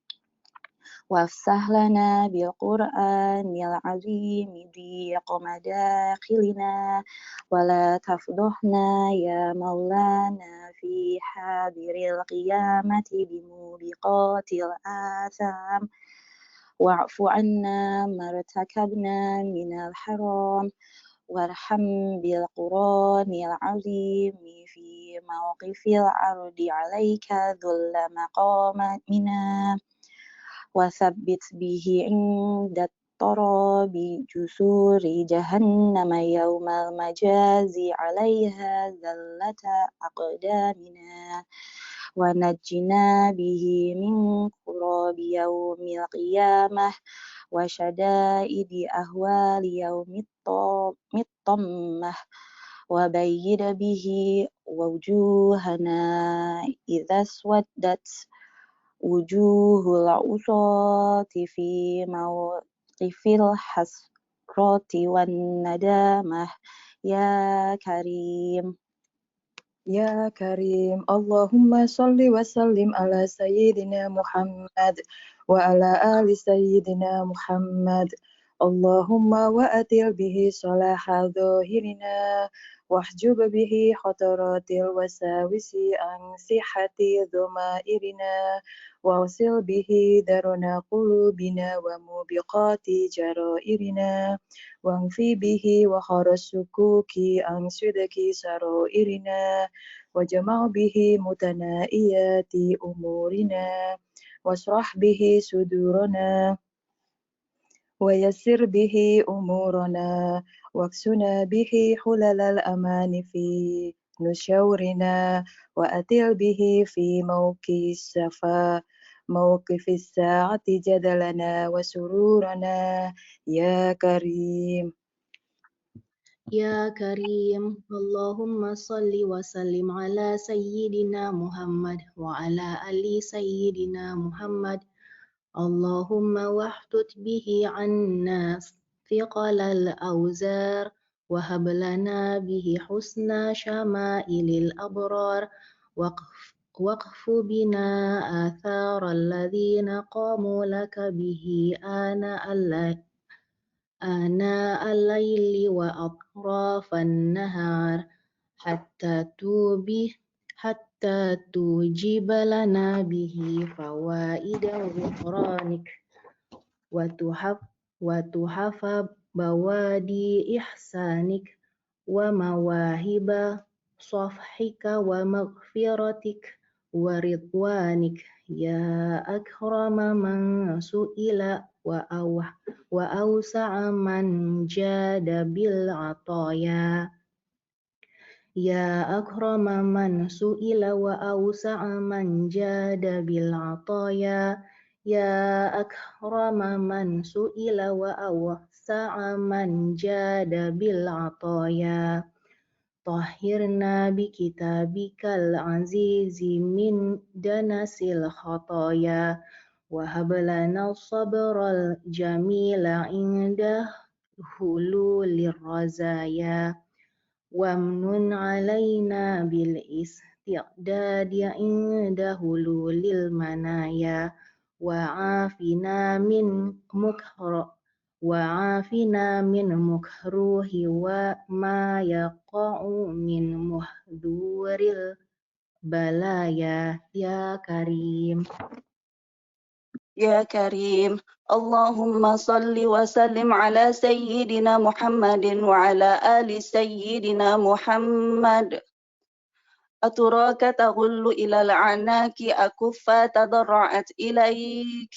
وافتح لنا بالقرآن العظيم ضيق مداخلنا ولا تفضحنا يا مولانا في حاضر القيامة بموبقات الآثام واعف عنا ما ارتكبنا من الحرام وارحم بالقرآن العظيم في موقف العرض عليك ذل مقامنا وثبت به عند التراب جسور جهنم يوم المجاز عليها ذلة أقدامنا ونجنا به من كراب يوم القيامة وشدائد أهوال يوم الطمة وبيد به وجوهنا إذا اسودت وجوه العصاة في موقف الحسرة والندامة يا كريم. يا كريم اللهم صل وسلم على سيدنا محمد وعلى آل سيدنا محمد اللهم وأتل به صلاح ظاهرنا واحجب به خطرات الوساوس عن صحة ضمائرنا واغسل به درن قلوبنا وموبقات جرائرنا وانفي به وخر السكوك عن صدق سرائرنا وجمع به متنائيات أمورنا واشرح به صدورنا ويسر به أمورنا واكسنا به حلل الأمان في نشورنا وأتل به في موقف الساعة جدلنا وسرورنا يا كريم. يا كريم اللهم صل وسلم على سيدنا محمد وعلى آل سيدنا محمد اللهم واحتت به عنا ثقل الأوزار وهب لنا به حسن شمائل الأبرار وقف بنا آثار الذين قاموا لك به آناء الليل وأطراف النهار حتى توجب لنا به فوائد غفرانك وتحف بوادي إحسانك ومواهب صفحك ومغفرتك ورضوانك يا أكرم من سئل وأوسع من جاد بالعطايا يا أكرم من سئل وأوسع من جاد بالعطايا Ya akrama man su'ila wa awsa'a man jada bil ataya. Tahhirna bi kitabikal azizi min danasil khataya. Wa hablana sabral jamila indah hululir razaya. Wamnun alaina bil istiqdadi inda hululil manaya. Wa'afina min mukruhi wa ma yaqa'u min muhduril balaya ya karim. يا كريم اللهم صل وسلم على سيدنا محمد وعلى آل سيدنا محمد أتراك تغل إلى العناك أكفا تضرعت إليك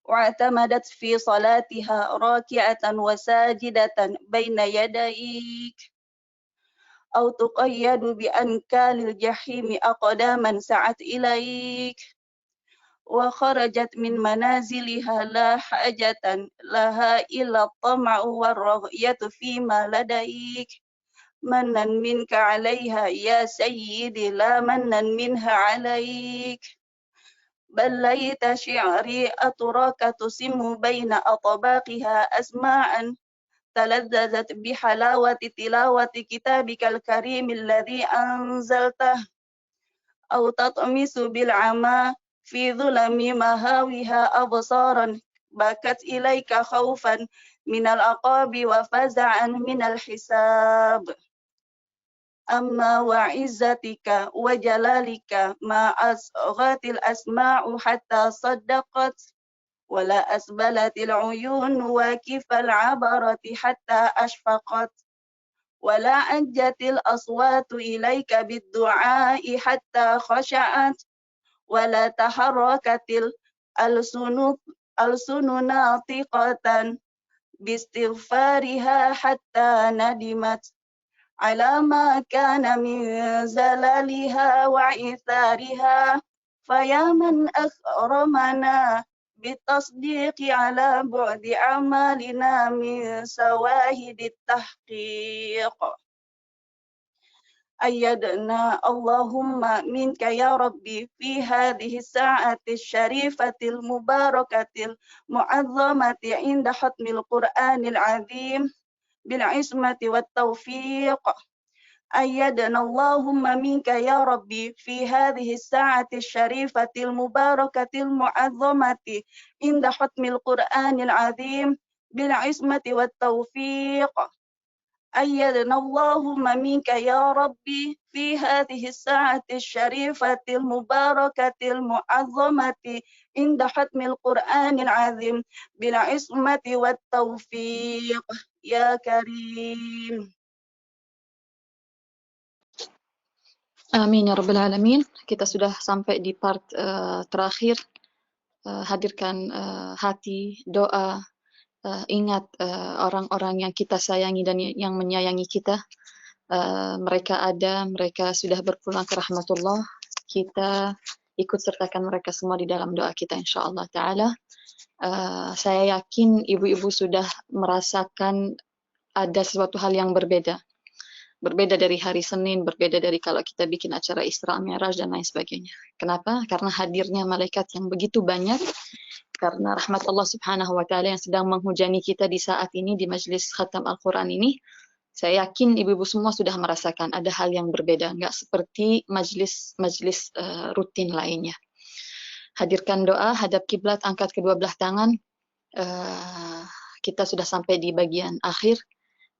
واعتمدت في صلاتها راكعة وساجدة بين يديك أو تقيد بأنكال الجحيم أقداما سعت إليك وخرجت من منازلها لا حاجة لها إلا الطمع والرغية فيما لديك منا منك عليها يا سيدي لا منا منها عليك بليت شعري أتراك تسم بين أطباقها أسماعا تلذذت بحلاوة تلاوة كتابك الكريم الذي أنزلته أو تطمس بالعمى في ظلم مهاوها أبصارا بكت إليك خوفا من العقاب وفزعا من الحساب أما وعزتك وجلالك ما أصغت الأسماع حتى صدقت ولا أسبلت العيون واكف العبرة حتى أشفقت ولا أنجت الأصوات إليك بالدعاء حتى خشعت ولا تحركت الألسن ناطقة باستغفارها حتى ندمت على ما كان من زلالها وعثارها فيا من أكرمنا بالتصديق على بعد أعمالنا من سواهد التحقيق أيدنا اللهم منك يا ربي في هذه الساعة الشريفة المباركة المعظمة عند ختم القرآن العظيم بالعصمة والتوفيق أيدنا اللهم منك يا ربي في هذه الساعة الشريفة المباركة المعظمة عند ختم القرآن العظيم بالعصمة والتوفيق أيدنا اللهم منك يا ربي في هذه الساعة الشريفة المباركة المعظمة عند ختم القرآن العظيم بالعصمة والتوفيق يا كريم. Amin ya Rabbal Alamin. Kita sudah sampai di part terakhir. Hadirkan hati, doa, ingat orang-orang yang kita sayangi dan yang menyayangi kita. Mereka ada, mereka sudah berpulang ke rahmatullah. Kita ikut sertakan mereka semua di dalam doa kita insyaallah ta'ala. Saya yakin ibu-ibu sudah merasakan ada sesuatu hal yang berbeda. Berbeda dari hari Senin, berbeda dari kalau kita bikin acara Isra Mi'raj dan lain sebagainya. Kenapa? Karena hadirnya malaikat yang begitu banyak, karena rahmat Allah Subhanahu wa Ta'ala yang sedang menghujani kita di saat ini di majlis khatam Al-Quran ini. Saya yakin ibu-ibu semua sudah merasakan ada hal yang berbeda, nggak seperti majlis rutin lainnya. Hadirkan doa, hadap kiblat, angkat kedua belah tangan. Kita sudah sampai di bagian akhir.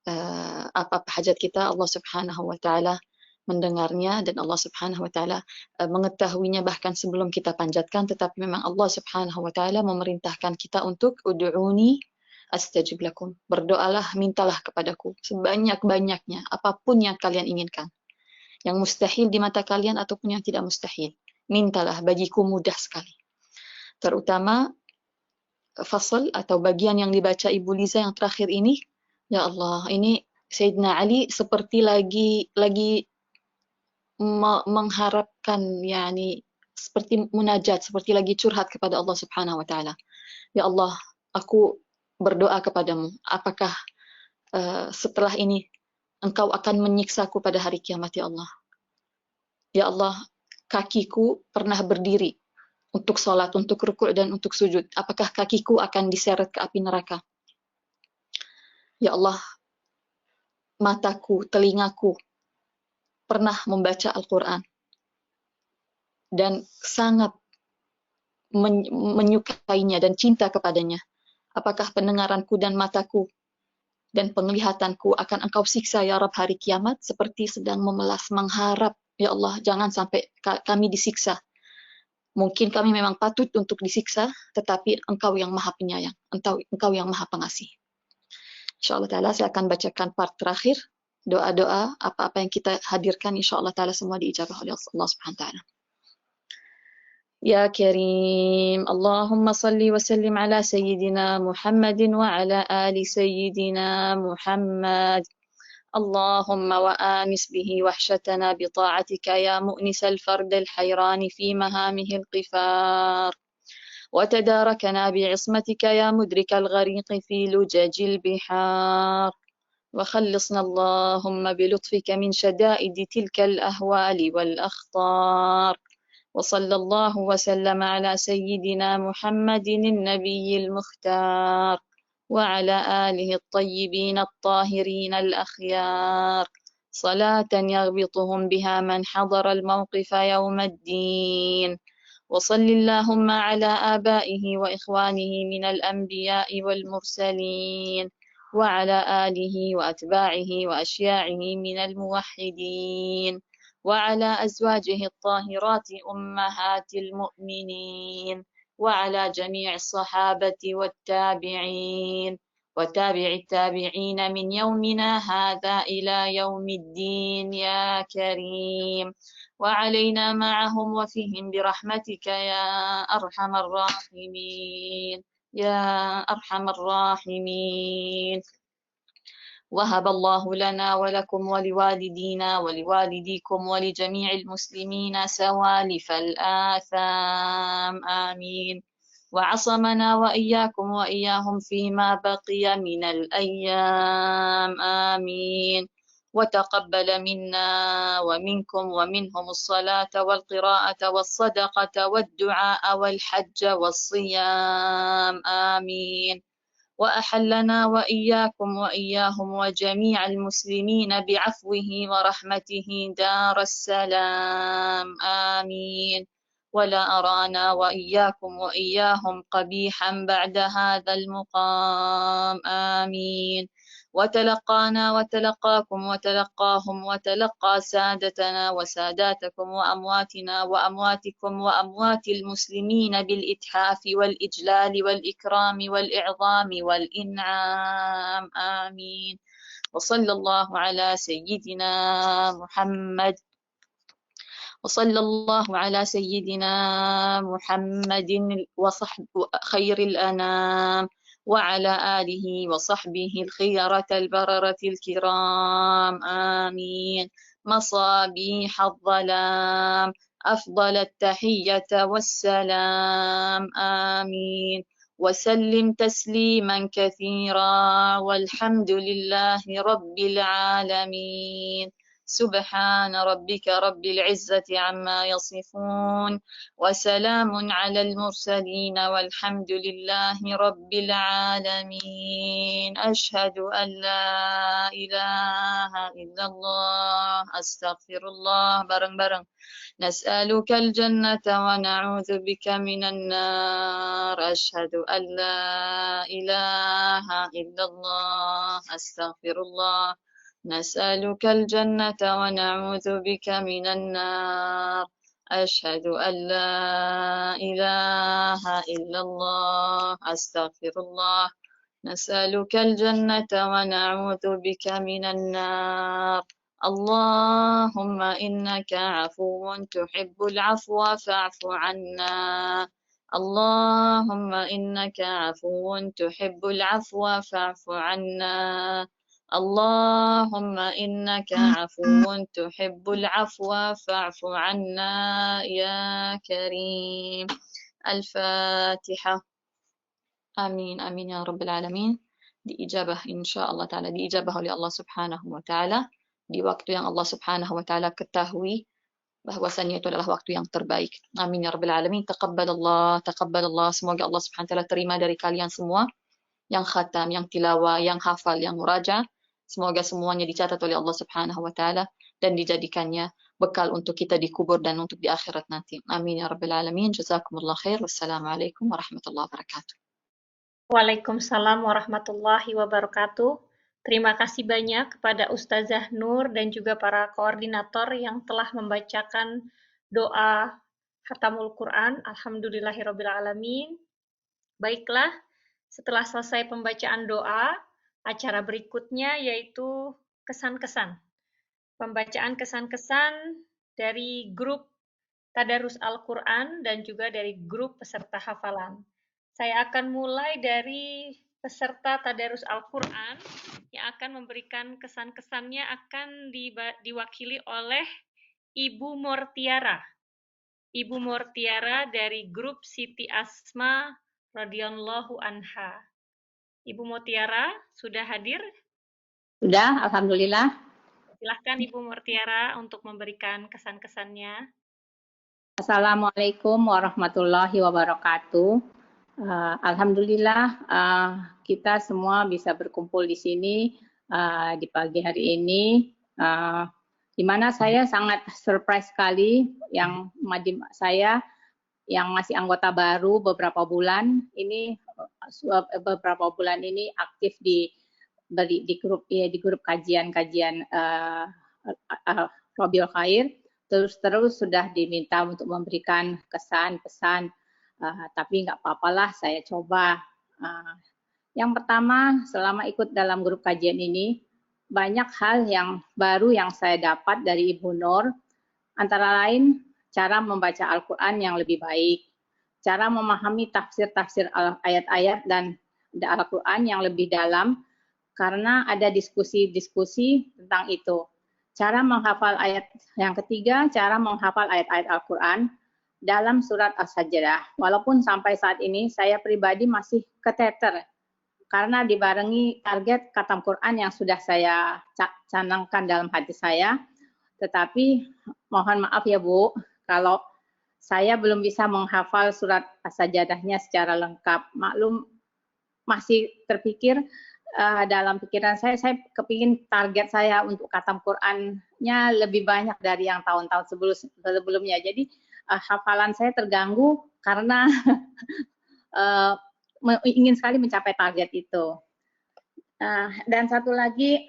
Apa-apa hajat kita Allah Subhanahu wa Ta'ala mendengarnya dan Allah Subhanahu wa Ta'ala mengetahuinya bahkan sebelum kita panjatkan, tetapi memang Allah Subhanahu wa Ta'ala memerintahkan kita untuk ud'uni astajib lakum, berdoalah, mintalah kepadaku sebanyak-banyaknya apapun yang kalian inginkan, yang mustahil di mata kalian ataupun yang tidak mustahil, mintalah, bagiku mudah sekali. Terutama fasal atau bagian yang dibaca Ibu Liza yang terakhir ini. Ya Allah, ini Sayyidina Ali seperti lagi mengharapkan, yakni seperti munajat, seperti lagi curhat kepada Allah Subhanahu wa taala. Ya Allah, aku berdoa kepadamu, apakah setelah ini Engkau akan menyiksaku pada hari kiamat, ya Allah. Ya Allah, kakiku pernah berdiri untuk sholat, untuk rukuk dan untuk sujud. Apakah kakiku akan diseret ke api neraka? Ya Allah, mataku, telingaku pernah membaca Al-Quran dan sangat menyukainya dan cinta kepadanya. Apakah pendengaranku dan mataku dan penglihatanku akan Engkau siksa ya Rabb hari kiamat seperti sedang memelas mengharap, ya Allah, jangan sampai kami disiksa. Mungkin kami memang patut untuk disiksa, tetapi Engkau yang Maha Penyayang, Engkau yang Maha Pengasih. InsyaAllah ta'ala saya akan bacakan part terakhir, doa-doa, apa-apa yang kita hadirkan, insyaAllah ta'ala semua diijabah oleh Allah subhanahu wa ta'ala. Ya Karim, Allahumma salli wa sallim ala Sayyidina Muhammadin wa ala ali Sayyidina Muhammad. اللهم وآنس به وحشتنا بطاعتك يا مؤنس الفرد الحيران في مهامه القفار وتداركنا بعصمتك يا مدرك الغريق في لجج البحار وخلصنا اللهم بلطفك من شدائد تلك الأهوال والأخطار وصلى الله وسلم على سيدنا محمد النبي المختار وعلى آله الطيبين الطاهرين الأخيار صلاة يغبطهم بها من حضر الموقف يوم الدين وصل اللهم على آبائه وإخوانه من الأنبياء والمرسلين وعلى آله وأتباعه وأشياعه من الموحدين وعلى أزواجه الطاهرات أمهات المؤمنين وعلى جميع الصحابة والتابعين وتابع التابعين من يومنا هذا إلى يوم الدين يا كريم وعلينا معهم وفيهم برحمتك يا أرحم الراحمين يا أرحم الراحمين وهب الله لنا ولكم ولوالدينا ولوالديكم ولجميع المسلمين سوالف الآثام آمين وعصمنا وإياكم وإياهم فيما بقي من الأيام آمين وتقبل منا ومنكم ومنهم الصلاة والقراءة والصدقة والدعاء والحج والصيام آمين وأحلنا وإياكم وإياهم وجميع المسلمين بعفوه ورحمته دار السلام آمين ولا أرانا وإياكم وإياهم قبيحا بعد هذا المقام آمين وتلقانا وتلقاكم وتلقاهم وتلقى سادتنا وساداتكم وأمواتنا وأمواتكم وأموات المسلمين بالإتحاف والإجلال والإكرام والإعظام والإنعام آمين وصلى الله على سيدنا محمد وصلى الله على سيدنا محمد وصحب خير الأنام وعلى آله وصحبه الخيرة البررة الكرام آمين مصابيح الظلام أفضل التحية والسلام آمين وسلم تسليما كثيرا والحمد لله رب العالمين سبحان ربك رب العزة عما يصفون وسلام على المرسلين والحمد لله رب العالمين أشهد أن لا إله إلا الله أستغفر الله bareng-bareng نسألك الجنة ونعوذ بك من النار أشهد أن لا إله إلا الله أستغفر الله نسألك الجنة ونعوذ بك من النار أشهد أن لا إله إلا الله أستغفر الله نسألك الجنة ونعوذ بك من النار اللهم إنك عفو تحب العفو فاعف عنا اللهم إنك عفو تحب العفو فاعف عنا Allahumma innaka afuwun tuhibbul afwa fa'fu anna ya karim. Al-Fatihah. Amin, amin ya Rabbil Alamin. Diijabah insyaAllah ta'ala, diijabah oleh Allah subhanahu wa ta'ala di waktu yang Allah subhanahu wa ta'ala ketahui bahwasannya itu adalah waktu yang terbaik. Amin ya Rabbil Alamin. Taqabbalallah, taqabbalallah. Semoga Allah subhanahu wa ta'ala terima dari kalian semua yang khatam, yang tilawah, yang hafal, yang muraja. Semoga semuanya dicatat oleh Allah subhanahu wa ta'ala dan dijadikannya bekal untuk kita di kubur dan untuk di akhirat nanti. Amin ya Rabbil Alamin. Jazakumullah khair. Wassalamualaikum warahmatullahi wabarakatuh. Waalaikumsalam warahmatullahi wabarakatuh. Terima kasih banyak kepada Ustazah Nur dan juga para koordinator yang telah membacakan doa Khatamul Quran. Alhamdulillahirabbil alamin. Baiklah, setelah selesai pembacaan doa, acara berikutnya yaitu kesan-kesan. Pembacaan kesan-kesan dari grup Tadarus Al-Quran dan juga dari grup peserta hafalan. Saya akan mulai dari peserta Tadarus Al-Quran yang akan memberikan kesan-kesannya akan diwakili oleh Ibu Mortiara. Ibu Mortiara dari grup Siti Asma radhiyallahu anha. Ibu Mortiara sudah hadir? Sudah, alhamdulillah. Silahkan Ibu Mortiara untuk memberikan kesan-kesannya. Assalamualaikum warahmatullahi wabarakatuh. Alhamdulillah kita semua bisa berkumpul di sini di pagi hari ini, di mana saya sangat surprise sekali yang saya yang masih anggota baru beberapa bulan ini aktif di grup kajian-kajian Robiul Khair. Terus sudah diminta untuk memberikan kesan pesan, tapi nggak apa-apalah saya coba. Yang pertama, selama ikut dalam grup kajian ini banyak hal yang baru yang saya dapat dari Ibu Nur, antara lain cara membaca Al-Quran yang lebih baik, cara memahami tafsir-tafsir ayat-ayat dan Al-Quran yang lebih dalam, karena ada diskusi-diskusi tentang itu. Cara menghafal ayat yang ketiga, cara menghafal ayat-ayat Al-Quran dalam surat As-Sajdah. Walaupun sampai saat ini saya pribadi masih keteter karena dibarengi target khatam Quran yang sudah saya canangkan dalam hati saya. Tetapi mohon maaf ya Bu, kalau saya belum bisa menghafal surat As-Sajdahnya secara lengkap. Maklum masih terpikir dalam pikiran saya kepingin target saya untuk khatam Qurannya lebih banyak dari yang tahun-tahun sebelumnya. Jadi hafalan saya terganggu karena ingin sekali mencapai target itu. Dan satu lagi,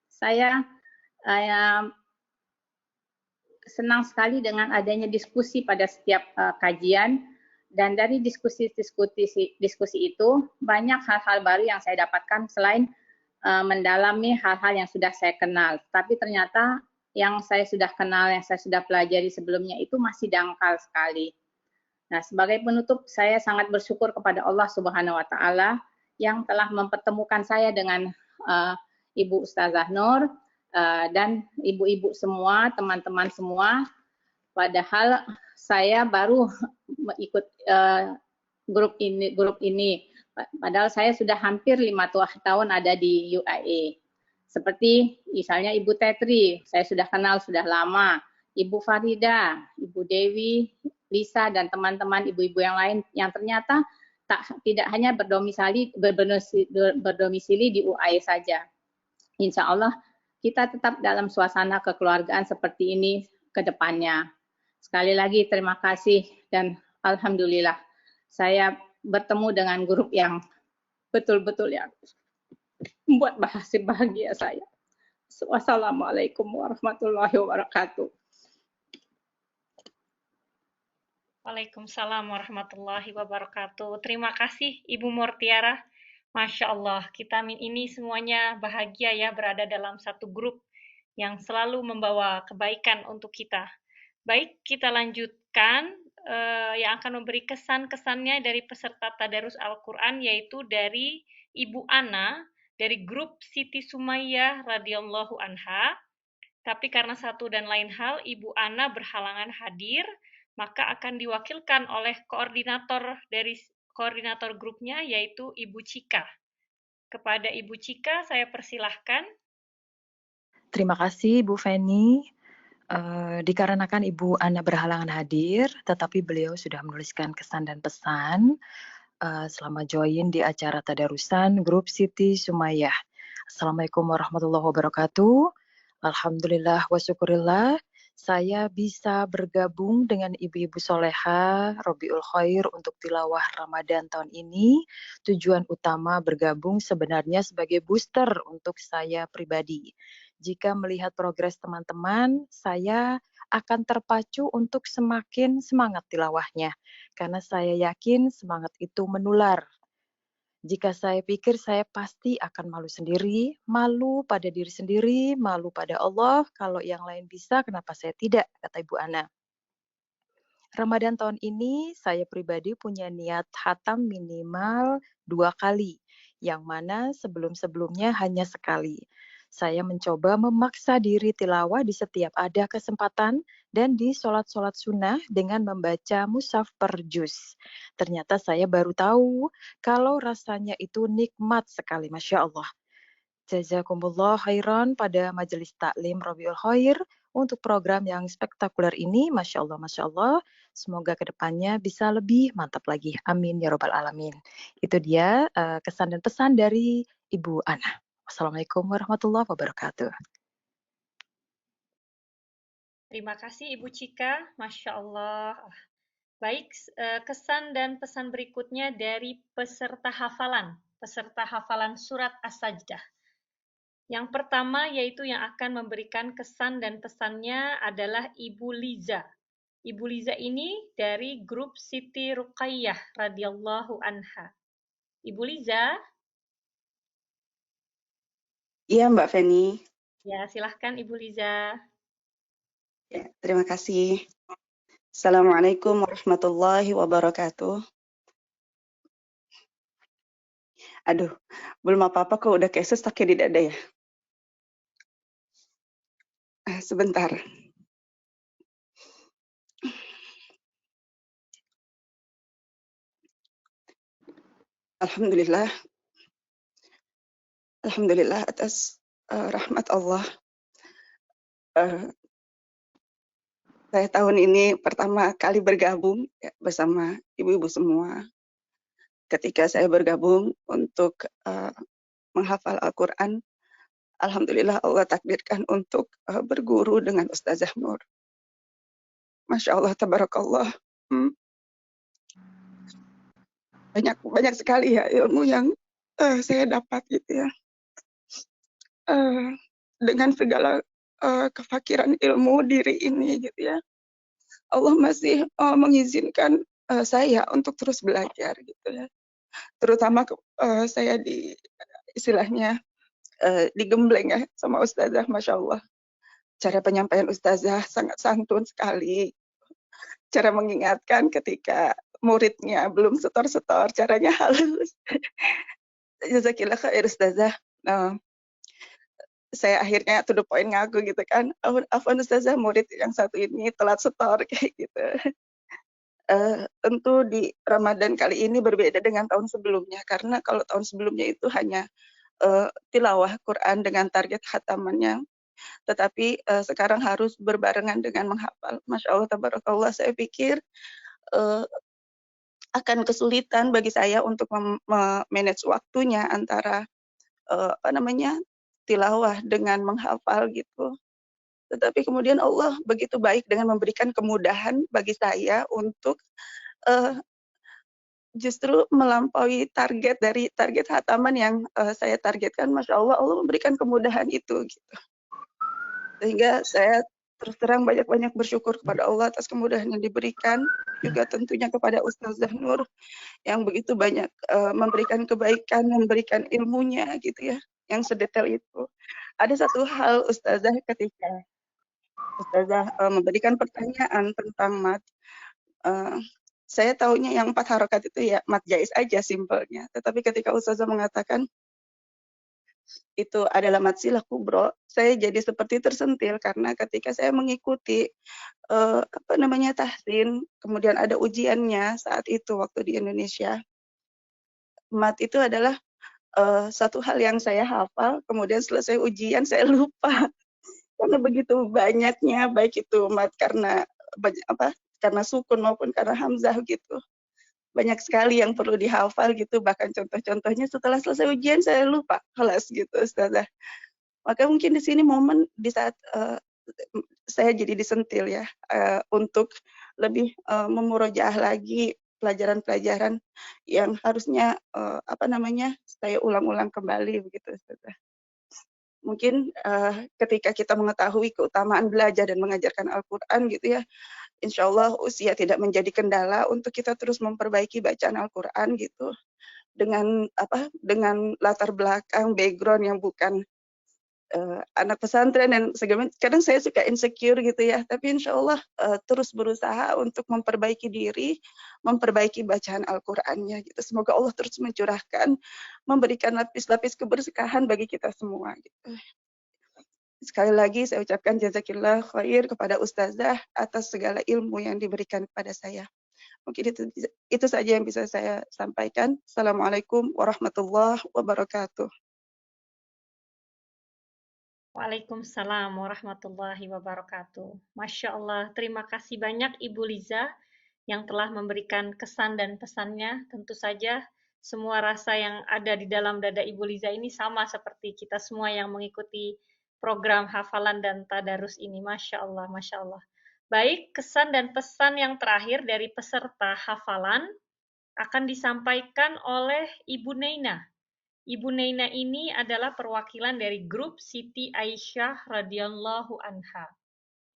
saya senang sekali dengan adanya diskusi pada setiap kajian. Dan dari diskusi itu banyak hal-hal baru yang saya dapatkan selain mendalami hal-hal yang sudah saya kenal. Tapi ternyata yang saya sudah kenal, yang saya sudah pelajari sebelumnya itu masih dangkal sekali. Nah, sebagai penutup saya sangat bersyukur kepada Allah Subhanahu wa taala yang telah mempertemukan saya dengan Ibu Ustazah Nur dan ibu-ibu semua, teman-teman semua. Padahal saya baru ikut grup ini. Padahal saya sudah hampir 5 tahun ada di UAE. Seperti misalnya Ibu Tetri, saya sudah kenal sudah lama. Ibu Farida, Ibu Dewi, Lisa, dan teman-teman ibu-ibu yang lain yang ternyata tidak hanya berdomisili di UAE saja. Insya Allah kita tetap dalam suasana kekeluargaan seperti ini ke depannya. Sekali lagi terima kasih dan alhamdulillah saya bertemu dengan grup yang betul-betul yang membuat bahagia saya. Wassalamualaikum warahmatullahi wabarakatuh. Waalaikumsalam warahmatullahi wabarakatuh. Terima kasih Ibu Mortiara. Masya Allah, kita ini semuanya bahagia ya berada dalam satu grup yang selalu membawa kebaikan untuk kita. Baik, kita lanjutkan yang akan memberi kesan-kesannya dari peserta Tadarus Al-Quran, yaitu dari Ibu Ana dari grup Siti Sumayyah radhiyallahu anha. Tapi karena satu dan lain hal Ibu Ana berhalangan hadir, maka akan diwakilkan oleh koordinator grupnya, yaitu Ibu Cika. Kepada Ibu Cika saya persilahkan. Terima kasih Bu Feni. Dikarenakan Ibu Ana berhalangan hadir, tetapi beliau sudah menuliskan kesan dan pesan selama join di acara tadarusan grup Siti Sumayyah. Assalamualaikum warahmatullahi wabarakatuh. Alhamdulillah wa syukurillah, saya bisa bergabung dengan ibu-ibu soleha Robiul Khair untuk tilawah Ramadan tahun ini. Tujuan utama bergabung sebenarnya sebagai booster untuk saya pribadi. Jika melihat progres teman-teman, saya akan terpacu untuk semakin semangat tilawahnya, karena saya yakin semangat itu menular. Jika saya pikir saya pasti akan malu sendiri, malu pada diri sendiri, malu pada Allah, kalau yang lain bisa, kenapa saya tidak, kata Ibu Ana. Ramadan tahun ini saya pribadi punya niat khatam minimal 2 kali, yang mana sebelum-sebelumnya hanya sekali. Saya mencoba memaksa diri tilawah di setiap ada kesempatan dan di sholat-sholat sunnah dengan membaca mushaf per juz. Ternyata saya baru tahu kalau rasanya itu nikmat sekali, Masya Allah. Jazakumullah khairan pada majelis taklim Robiul Khair untuk program yang spektakuler ini, Masya Allah, Masya Allah. Semoga kedepannya bisa lebih mantap lagi. Amin ya Rabbal Alamin. Itu dia kesan dan pesan dari Ibu Ana. Wassalamualaikum warahmatullahi wabarakatuh. Terima kasih Ibu Cika, Masya Allah. Baik, kesan dan pesan berikutnya dari peserta hafalan surat As-Sajdah. Yang pertama yaitu yang akan memberikan kesan dan pesannya adalah Ibu Liza. Ibu Liza ini dari grup Siti Ruqayyah radhiyallahu anha. Ibu Liza? Iya, Mbak Feni. Ya, silahkan Ibu Liza. Ya, terima kasih. Assalamualaikum warahmatullahi wabarakatuh. Aduh, belum apa-apa kok udah kayak sesak di dada ya. Sebentar. Alhamdulillah. Alhamdulillah atas rahmat Allah. Saya tahun ini pertama kali bergabung ya, bersama ibu-ibu semua. Ketika saya bergabung untuk menghafal Al-Quran, alhamdulillah Allah takdirkan untuk berguru dengan Ustazah Nur. Masya Allah, tabarakallah. Banyak sekali ya ilmu yang saya dapat gitu ya. Dengan segala kefakiran ilmu diri ini gitu ya. Allah masih mengizinkan saya untuk terus belajar gitu ya. Terutama saya istilahnya digembleng ya sama Ustazah, Masya Allah. Cara penyampaian Ustazah sangat santun sekali. Cara mengingatkan ketika muridnya belum setor-setor, caranya halus. Jazakillah khair Ustazah. Saya akhirnya to the point ngaku gitu kan. Afwan Ustazah, murid yang satu ini telat setor kayak gitu. Tentu di Ramadan kali ini berbeda dengan tahun sebelumnya, karena kalau tahun sebelumnya itu hanya tilawah Quran dengan target khatamannya, tetapi sekarang harus berbarengan dengan menghafal. Masya Allah, tabarakallah, saya pikir akan kesulitan bagi saya untuk memanage waktunya antara tilawah dengan menghafal gitu. Tetapi kemudian Allah begitu baik dengan memberikan kemudahan bagi saya untuk justru melampaui target dari target khataman yang saya targetkan. Masya Allah, Allah memberikan kemudahan itu gitu. Sehingga saya terus terang banyak-banyak bersyukur kepada Allah atas kemudahan yang diberikan, juga tentunya kepada Ustazah Nur yang begitu banyak memberikan kebaikan, memberikan ilmunya gitu ya, yang sedetail itu. Ada satu hal Ustazah ketika Ustazah memberikan pertanyaan tentang mat, saya taunya yang 4 harokat itu ya mat jais aja simpelnya. Tetapi ketika Ustazah mengatakan itu adalah Matsilah Kubro, saya jadi seperti tersentil karena ketika saya mengikuti tahsin, kemudian ada ujiannya saat itu waktu di Indonesia. Mat itu adalah satu hal yang saya hafal, kemudian selesai ujian saya lupa karena begitu banyaknya, baik itu mat karena karena sukun maupun karena hamzah gitu. Banyak sekali yang perlu dihafal gitu, bahkan contoh-contohnya setelah selesai ujian saya lupa, kelas gitu Ustazah. Maka mungkin di sini momen di saat saya jadi disentil ya untuk lebih memurojaah lagi pelajaran-pelajaran yang harusnya saya ulang-ulang kembali begitu Ustazah. Mungkin ketika kita mengetahui keutamaan belajar dan mengajarkan Al-Quran gitu ya, insya Allah usia tidak menjadi kendala untuk kita terus memperbaiki bacaan Al-Quran gitu dengan latar belakang background yang bukan anak pesantren dan segala. Kadang saya suka insecure gitu ya, tapi insya Allah terus berusaha untuk memperbaiki diri, memperbaiki bacaan Al-Qurannya gitu. Semoga Allah terus mencurahkan, memberikan lapis-lapis keberkahan bagi kita semua gitu. Sekali lagi saya ucapkan jazakillah khair kepada Ustazah atas segala ilmu yang diberikan kepada saya. Mungkin itu saja yang bisa saya sampaikan. Assalamualaikum warahmatullahi wabarakatuh. Waalaikumsalam warahmatullahi wabarakatuh. Masya Allah, terima kasih banyak Ibu Liza yang telah memberikan kesan dan pesannya. Tentu saja semua rasa yang ada di dalam dada Ibu Liza ini sama seperti kita semua yang mengikuti program hafalan dan tadarus ini. Masya Allah, Masya Allah. Baik, kesan dan pesan yang terakhir dari peserta hafalan akan disampaikan oleh Ibu Neina. Ibu Neina ini adalah perwakilan dari grup Siti Aisyah radhiyallahu anha.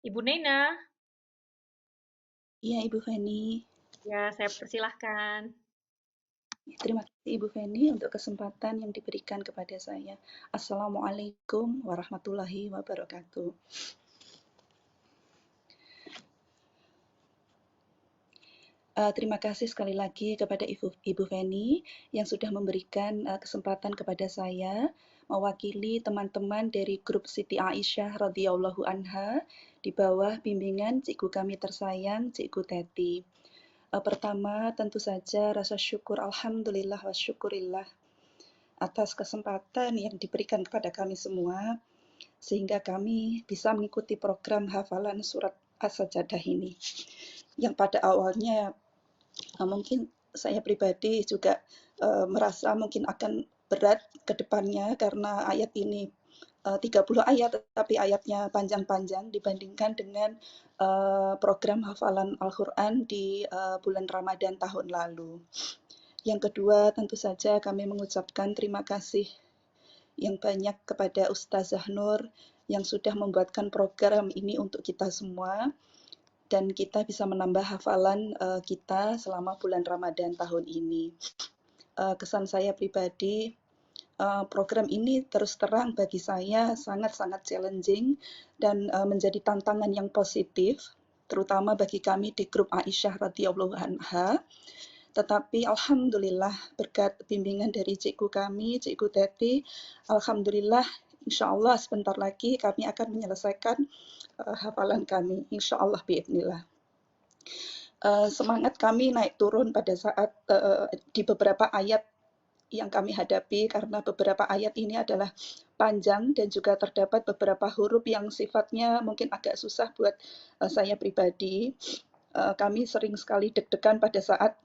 Ibu Neina. Iya, Ibu Feni. Ya, saya persilahkan. Terima kasih Ibu Feni untuk kesempatan yang diberikan kepada saya. Assalamualaikum warahmatullahi wabarakatuh. Terima kasih sekali lagi kepada Ibu Feni yang sudah memberikan kesempatan kepada saya mewakili teman-teman dari grup Siti Aisyah radhiyallahu anha di bawah bimbingan cikgu kami tersayang, Cikgu Teti. Pertama, tentu saja rasa syukur alhamdulillah wa syukurillah atas kesempatan yang diberikan kepada kami semua sehingga kami bisa mengikuti program hafalan surat As-Sajdah ini. Yang pada awalnya mungkin saya pribadi juga merasa mungkin akan berat ke depannya karena ayat ini 30 ayat, tapi ayatnya panjang-panjang dibandingkan dengan program hafalan Al-Quran di bulan Ramadan tahun lalu. Yang kedua, tentu saja kami mengucapkan terima kasih yang banyak kepada Ustazah Nur yang sudah membuatkan program ini untuk kita semua, dan kita bisa menambah hafalan kita selama bulan Ramadan tahun ini. Kesan saya pribadi, program ini terus terang bagi saya sangat-sangat challenging dan menjadi tantangan yang positif, terutama bagi kami di grup Aisyah radhiyallahu anha. Tetapi alhamdulillah berkat bimbingan dari cikgu kami, Cikgu Teti, alhamdulillah insya Allah sebentar lagi kami akan menyelesaikan hafalan kami, insya Allah biidznillah. Semangat kami naik turun pada saat di beberapa ayat yang kami hadapi karena beberapa ayat ini adalah panjang dan juga terdapat beberapa huruf yang sifatnya mungkin agak susah buat saya pribadi. Kami sering sekali deg-degan pada saat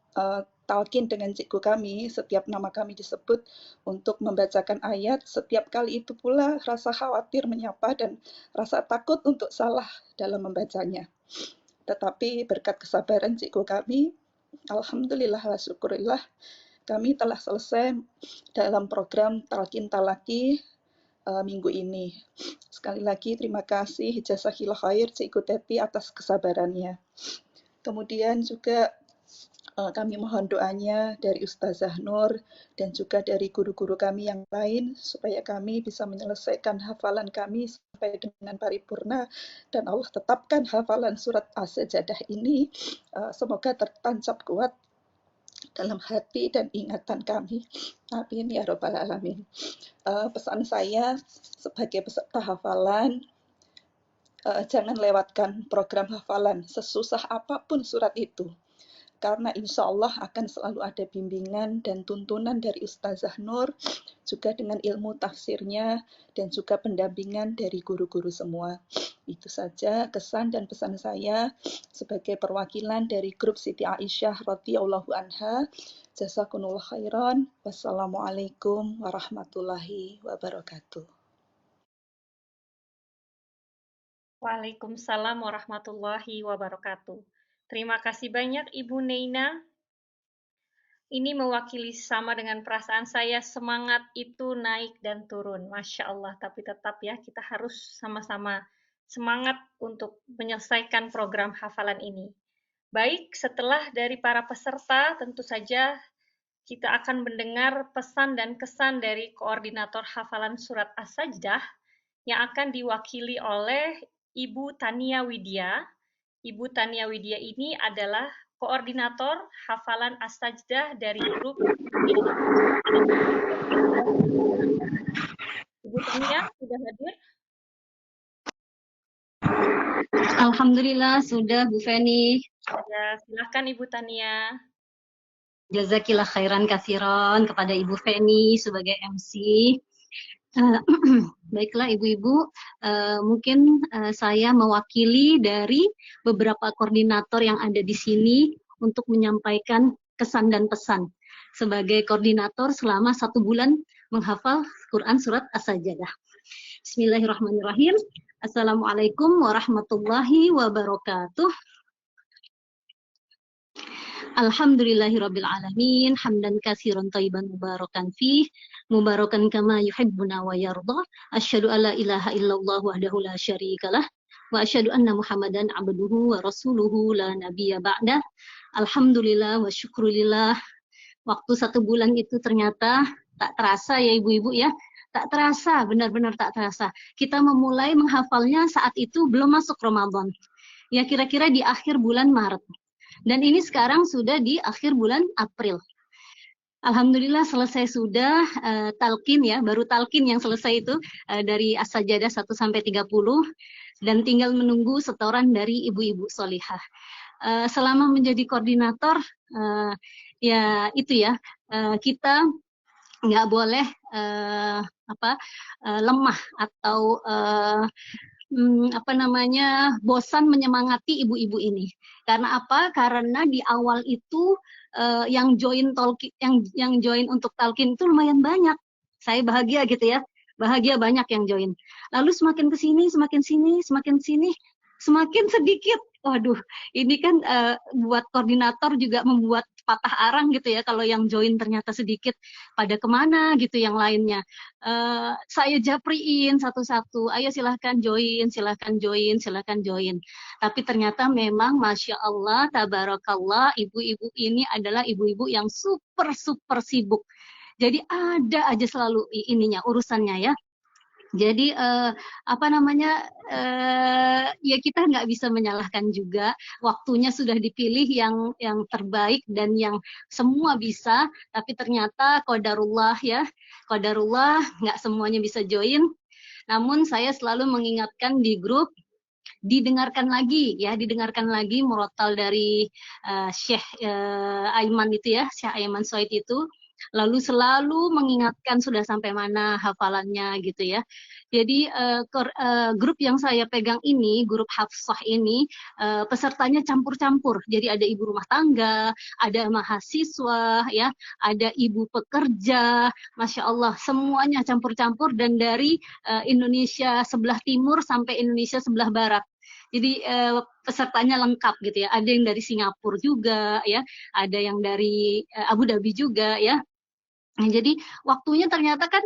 talqin dengan cikgu kami, setiap nama kami disebut untuk membacakan ayat, setiap kali itu pula rasa khawatir menyapa dan rasa takut untuk salah dalam membacanya. Tetapi berkat kesabaran cikgu kami, alhamdulillah wa syukurillah, kami telah selesai dalam program Talqin Talaki minggu ini. Sekali lagi terima kasih jazakillah khair Cikgu Teti atas kesabarannya. Kemudian juga kami mohon doanya dari Ustazah Nur dan juga dari guru-guru kami yang lain supaya kami bisa menyelesaikan hafalan kami sampai dengan paripurna dan Allah tetapkan hafalan surat As-Sajdah ini semoga tertancap kuat dalam hati dan ingatan kami. Amin ya Rabbal Alamin. Pesan saya sebagai peserta hafalan, jangan lewatkan program hafalan sesusah apapun surat itu. Karena insya Allah akan selalu ada bimbingan dan tuntunan dari Ustazah Nur, juga dengan ilmu tafsirnya, dan juga pendampingan dari guru-guru semua. Itu saja kesan dan pesan saya sebagai perwakilan dari grup Siti Aisyah radhiyallahu anha. Jazakumullah khairan. Wassalamualaikum warahmatullahi wabarakatuh. Waalaikumsalam warahmatullahi wabarakatuh. Terima kasih banyak Ibu Neina. Ini mewakili sama dengan perasaan saya, semangat itu naik dan turun. Masya Allah, tapi tetap ya kita harus sama-sama semangat untuk menyelesaikan program hafalan ini. Baik, setelah dari para peserta, tentu saja kita akan mendengar pesan dan kesan dari koordinator hafalan surat As-Sajdah yang akan diwakili oleh Ibu Tania Widya. Ibu Tania Widya ini adalah koordinator hafalan As-Sajdah dari grup ini. Ibu Tania sudah hadir? Alhamdulillah sudah Bu Feni. Ya, silakan Ibu Tania. Jazakillah khairan katsiran kepada Ibu Feni sebagai MC. Baiklah ibu-ibu, mungkin saya mewakili dari beberapa koordinator yang ada di sini untuk menyampaikan kesan dan pesan sebagai koordinator selama 1 bulan menghafal Quran surat As-Sajdah. Bismillahirrahmanirrahim. Assalamualaikum warahmatullahi wabarakatuh. Alhamdulillahirabbil alamin, hamdan katsiran thayyiban mubarakan fih, mubarakan kama yuhibbuna wa yarda. Asyhadu alla ilaha illallah wahdahu la syarikalah wa asyhadu anna Muhammadan abduhu wa rasuluhu la nabiyya ba'dah. Alhamdulillah wa syukrulillah. Waktu 1 bulan itu ternyata tak terasa ya ibu-ibu ya. Tak terasa, benar-benar tak terasa. Kita memulai menghafalnya saat itu belum masuk Ramadan. Ya kira-kira di akhir bulan Maret. Dan ini sekarang sudah di akhir bulan April. Alhamdulillah selesai sudah talqin ya, baru talqin yang selesai itu dari As-Sajdah 1 sampai 30 dan tinggal menunggu setoran dari ibu-ibu sholihah. Selama menjadi koordinator ya itu ya, kita nggak boleh lemah atau bosan menyemangati ibu-ibu ini. Karena apa? Karena di awal itu yang join untuk talqin itu lumayan banyak. Saya bahagia gitu ya. Bahagia banyak yang join. Lalu semakin ke sini, semakin sini, semakin sedikit. Waduh, ini kan buat koordinator juga membuat patah arang gitu ya, kalau yang join ternyata sedikit, pada kemana gitu yang lainnya. Saya japriin satu-satu, ayo silahkan join, silahkan join, silahkan join. Tapi ternyata memang Masya Allah, Tabarakallah, ibu-ibu ini adalah ibu-ibu yang super sibuk. Jadi ada aja selalu urusannya ya. Jadi ya kita nggak bisa menyalahkan juga, waktunya sudah dipilih yang terbaik dan yang semua bisa, tapi ternyata qadarullah ya, qadarullah nggak semuanya bisa join. Namun saya selalu mengingatkan di grup, didengarkan lagi murotal dari Syekh Aiman itu ya, Syekh Aiman Soid itu. Lalu selalu mengingatkan sudah sampai mana hafalannya gitu ya. Jadi grup yang saya pegang ini, grup Hafsah ini, pesertanya campur-campur. Jadi ada ibu rumah tangga, ada mahasiswa, ya, ada ibu pekerja, Masya Allah, semuanya campur-campur dan dari Indonesia sebelah timur sampai Indonesia sebelah barat. Jadi pesertanya lengkap gitu ya. Ada yang dari Singapura juga ya, ada yang dari Abu Dhabi juga ya. Nah, jadi waktunya ternyata kan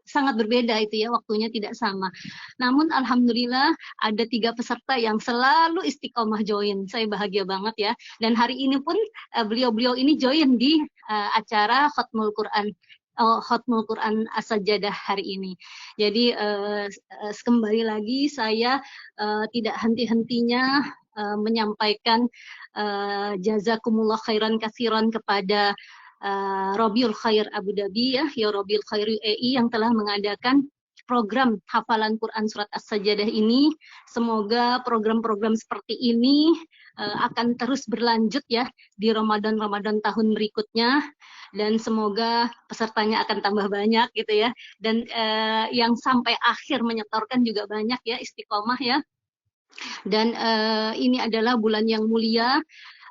sangat berbeda itu ya, waktunya tidak sama. Namun alhamdulillah ada 3 peserta yang selalu istiqomah join. Saya bahagia banget ya. Dan hari ini pun beliau-beliau ini join di acara Khatmul Quran As-Sajdah hari ini. Jadi kembali lagi saya tidak henti-hentinya menyampaikan jazakumullah khairan katsiran kepada Robiul Khair Abu Dhabi ya Robiul Khair UAE yang telah mengadakan program hafalan Quran Surat As-Sajdah ini. Semoga program-program seperti ini akan terus berlanjut ya di Ramadan-Ramadan tahun berikutnya, dan semoga pesertanya akan tambah banyak gitu ya, dan yang sampai akhir menyetorkan juga banyak ya, istiqomah ya. Dan ini adalah bulan yang mulia,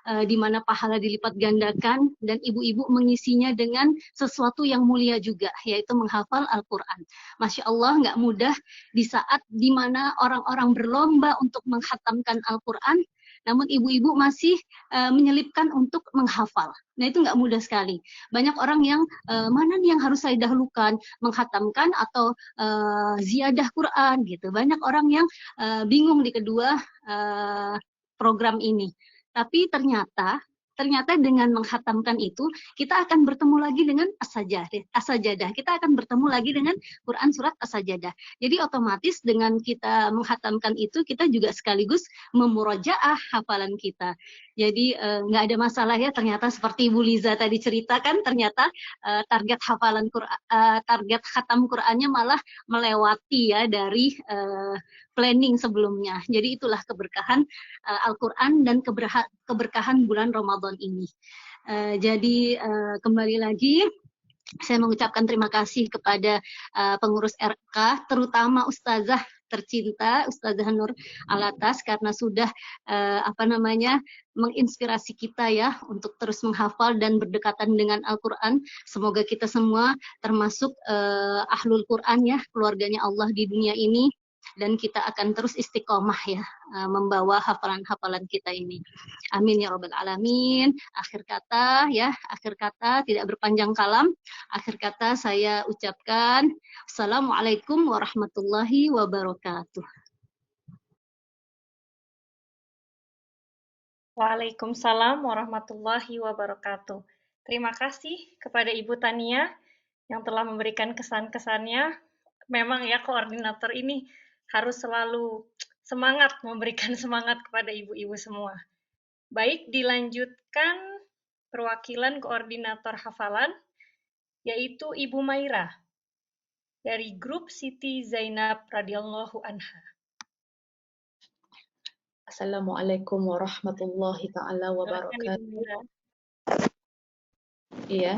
di mana pahala dilipat gandakan, dan ibu-ibu mengisinya dengan sesuatu yang mulia juga, yaitu menghafal Al-Quran. Masya Allah, nggak mudah di saat di mana orang-orang berlomba untuk menghatamkan Al-Quran, namun ibu-ibu masih menyelipkan untuk menghafal. Nah itu nggak mudah sekali. Banyak orang yang mana nih yang harus saya dahulukan, menghatamkan atau ziyadah Quran gitu. Banyak orang yang bingung di kedua program ini. Tapi ternyata dengan menghatamkan itu, kita akan bertemu lagi dengan As-Sajadah. Kita akan bertemu lagi dengan Quran Surat As-Sajadah. Jadi otomatis dengan kita menghatamkan itu, kita juga sekaligus memurajaah hafalan kita. Jadi nggak ada masalah ya, ternyata seperti Ibu Liza tadi ceritakan, ternyata target hafalan Quran, target khatam Qurannya malah melewati ya dari planning sebelumnya. Jadi itulah keberkahan Al-Quran dan keberkahan bulan Ramadan ini. Jadi kembali lagi, saya mengucapkan terima kasih kepada pengurus RK, terutama Ustazah tercinta Ustazah Nur Alatas, karena sudah menginspirasi kita ya untuk terus menghafal dan berdekatan dengan Al-Quran. Semoga kita semua termasuk ahlul Quran ya, keluarganya Allah di dunia ini, dan kita akan terus istiqomah ya membawa hafalan-hafalan kita ini. Amin ya rabbal alamin. Akhir kata tidak berpanjang kalam. Akhir kata saya ucapkan Assalamualaikum warahmatullahi wabarakatuh. Waalaikumsalam warahmatullahi wabarakatuh. Terima kasih kepada Ibu Tania yang telah memberikan kesan-kesannya. Memang ya, koordinator ini harus selalu semangat, memberikan semangat kepada ibu-ibu semua. Baik, dilanjutkan perwakilan koordinator hafalan, yaitu Ibu Maira, dari grup Siti Zainab radhiyallahu anha. Assalamualaikum warahmatullahi ta'ala wabarakatuh. Iya,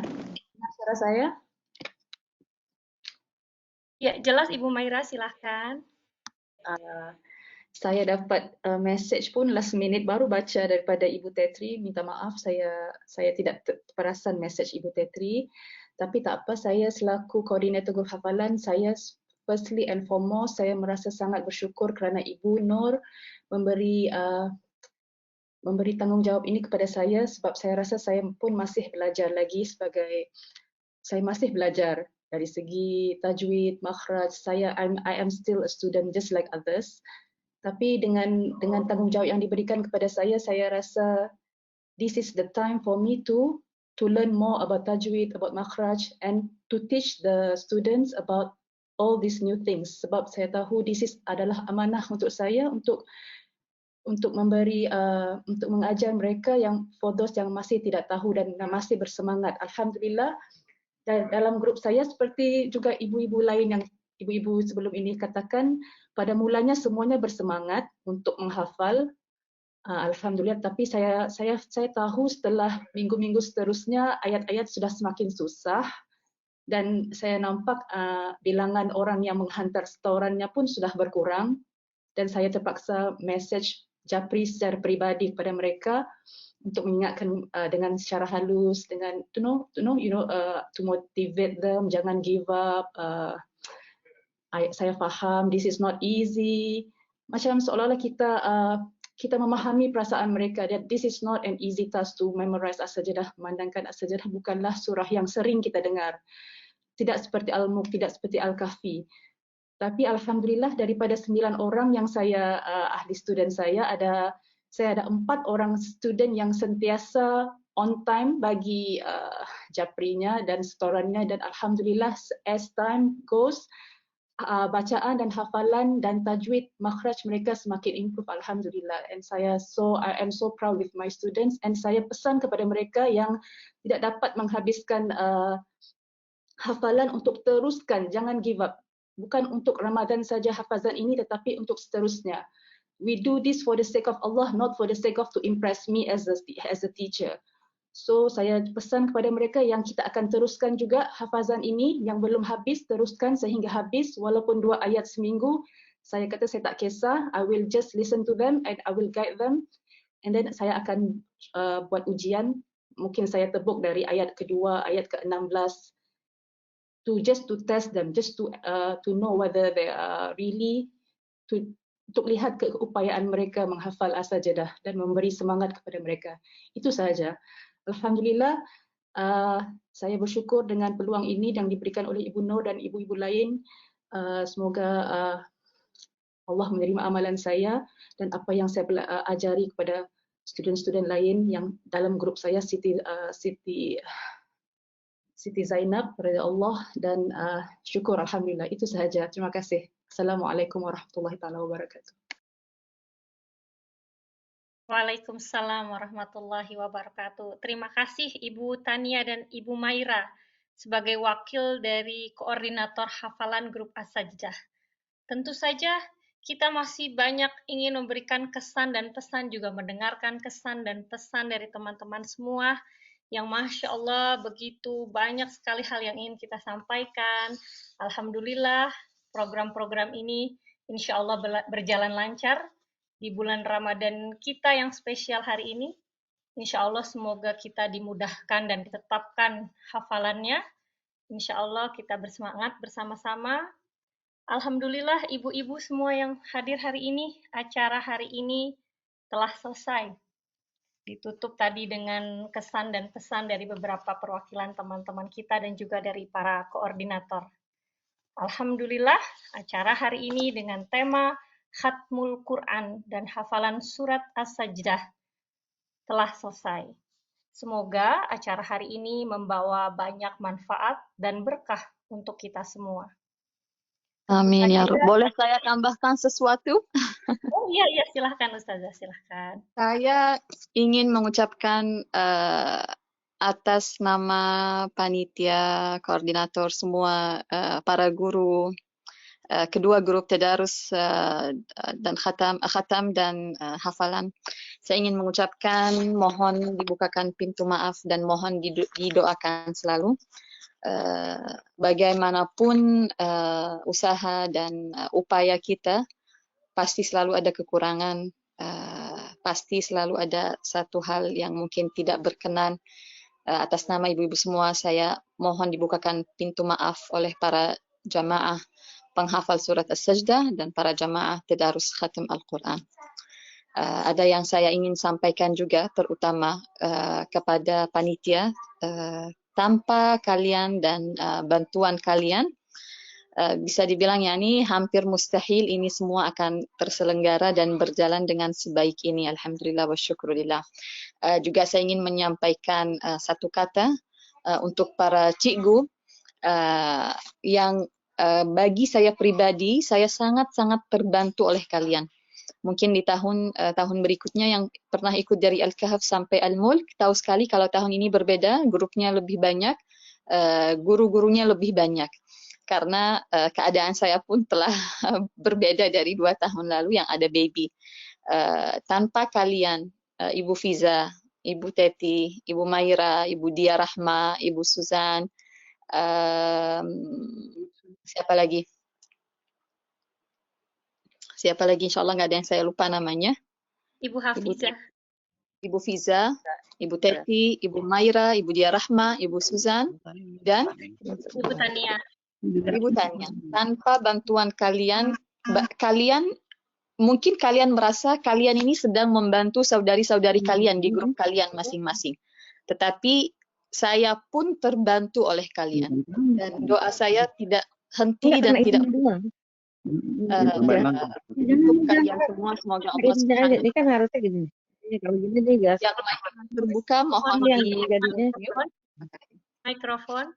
suara saya? Ya, jelas Ibu Maira, silahkan. Saya dapat message pun last minute, baru baca daripada Ibu Tetri. Minta maaf, saya tidak perasan message Ibu Tetri. Tapi tak apa, saya selaku koordinator grup hafalan, saya firstly and foremost, saya merasa sangat bersyukur kerana Ibu Nur memberi tanggungjawab ini kepada saya, sebab saya rasa saya pun masih belajar lagi saya masih belajar dari segi tajwid, makhraj. I am still a student just like others. Tapi dengan tanggungjawab yang diberikan kepada saya rasa this is the time for me to learn more about tajwid, about makhraj, and to teach the students about all these new things. Sebab saya tahu this adalah amanah untuk saya untuk memberi untuk mengajar mereka, yang for those yang masih tidak tahu dan masih bersemangat. Alhamdulillah, dalam grup saya seperti juga ibu-ibu lain yang ibu-ibu sebelum ini katakan, pada mulanya semuanya bersemangat untuk menghafal. Alhamdulillah, tapi saya tahu setelah minggu-minggu seterusnya ayat-ayat sudah semakin susah, dan saya nampak bilangan orang yang menghantar setorannya pun sudah berkurang, dan saya terpaksa message japri secara peribadi kepada mereka untuk mengingatkan dengan secara halus, dengan to motivate them, jangan give up. Saya faham this is not easy. Macam seolah-olah kita memahami perasaan mereka, that this is not an easy task to memorize As-Sajdah, memandangkan As-Sajdah bukanlah surah yang sering kita dengar. Tidak seperti Al-Mulk, tidak seperti Al-Kahfi. Tapi alhamdulillah daripada 9 orang yang saya ahli student saya ada 4 orang student yang sentiasa on time bagi japrinya dan setorannya, dan alhamdulillah as time goes bacaan dan hafalan dan tajwid makhraj mereka semakin improve, alhamdulillah. And I am so proud with my students, and saya pesan kepada mereka yang tidak dapat menghabiskan hafalan untuk teruskan, jangan give up. Bukan untuk Ramadan saja hafazan ini, tetapi untuk seterusnya. We do this for the sake of Allah, not for the sake of to impress me as a teacher. So saya pesan kepada mereka yang kita akan teruskan juga hafazan ini, yang belum habis teruskan sehingga habis walaupun 2 ayat seminggu. Saya kata saya tak kisah, I will just listen to them and I will guide them, and then saya akan buat ujian. Mungkin saya tebuk dari ayat kedua, ayat ke-16 to test them, just to know whether they are really untuk lihat keupayaan mereka menghafal as-sajdah dan memberi semangat kepada mereka. Itu sahaja. Alhamdulillah, saya bersyukur dengan peluang ini yang diberikan oleh Ibu Nur dan ibu-ibu lain. Semoga Allah menerima amalan saya dan apa yang saya ajari kepada student-student lain yang dalam grup saya, Siti Zainab, ridha Allah, dan syukur alhamdulillah. Itu sahaja. Terima kasih. Assalamualaikum warahmatullahi wabarakatuh. Waalaikumsalam warahmatullahi wabarakatuh. Terima kasih Ibu Tania dan Ibu Maira sebagai wakil dari koordinator hafalan grup As-Sajdah. Tentu saja kita masih banyak ingin memberikan kesan dan pesan, juga mendengarkan kesan dan pesan dari teman-teman semua yang Masya Allah begitu banyak sekali hal yang ingin kita sampaikan. Alhamdulillah program-program ini insya Allah berjalan lancar di bulan Ramadan kita yang spesial hari ini. Insya Allah semoga kita dimudahkan dan ditetapkan hafalannya. Insya Allah kita bersemangat bersama-sama. Alhamdulillah ibu-ibu semua yang hadir hari ini, acara hari ini telah selesai. Ditutup tadi dengan kesan dan pesan dari beberapa perwakilan teman-teman kita dan juga dari para koordinator. Alhamdulillah acara hari ini dengan tema Khatmul Quran dan hafalan surat As-Sajdah telah selesai. Semoga acara hari ini membawa banyak manfaat dan berkah untuk kita semua. Amin ya Rabb. Boleh saya tambahkan sesuatu? Oh iya, silahkan Ustazah, silahkan. Saya ingin mengucapkan atas nama panitia, koordinator semua, para guru, kedua grup tadarus dan khatam dan hafalan. Saya ingin mengucapkan mohon dibukakan pintu maaf dan mohon didoakan selalu. Bagaimanapun usaha dan upaya kita, pasti selalu ada kekurangan, pasti selalu ada satu hal yang mungkin tidak berkenan. Atas nama ibu-ibu semua, saya mohon dibukakan pintu maaf oleh para jamaah penghafal surat As-Sajdah dan para jamaah tadarus khatam Al-Quran. Ada yang saya ingin sampaikan juga, terutama kepada panitia, tanpa kalian dan bantuan kalian, bisa dibilang yakni hampir mustahil ini semua akan terselenggara dan berjalan dengan sebaik ini. Alhamdulillah wa syukurillah. Juga saya ingin menyampaikan satu kata untuk para cikgu yang bagi saya pribadi, saya sangat-sangat terbantu oleh kalian. Mungkin di tahun berikutnya yang pernah ikut dari Al-Kahf sampai Al-Mulk, tahu sekali kalau tahun ini berbeda, grupnya lebih banyak, guru-gurunya lebih banyak. Karena keadaan saya pun telah berbeda dari 2 tahun lalu yang ada baby. Tanpa kalian, Ibu Fiza, Ibu Teti, Ibu Maira, Ibu Dia Rahma, Ibu Suzan, siapa lagi? Insya Allah nggak ada yang saya lupa namanya. Ibu Hafizah. Ibu Fiza, Ibu Teti, Ibu Maira, Ibu Dia Rahma, Ibu Suzan, dan Ibu Tania. Ibu Tania. Tanpa bantuan kalian, mungkin kalian merasa kalian ini sedang membantu saudari-saudari kalian di grup kalian masing-masing. Tetapi saya pun terbantu oleh kalian. Dan doa saya tidak henti dan tidak untuk kalian semua. Semoga Allah Subhanahu ini kan harusnya gini. Kalau gini nih guys. Yang terbuka mohon Mikrofon.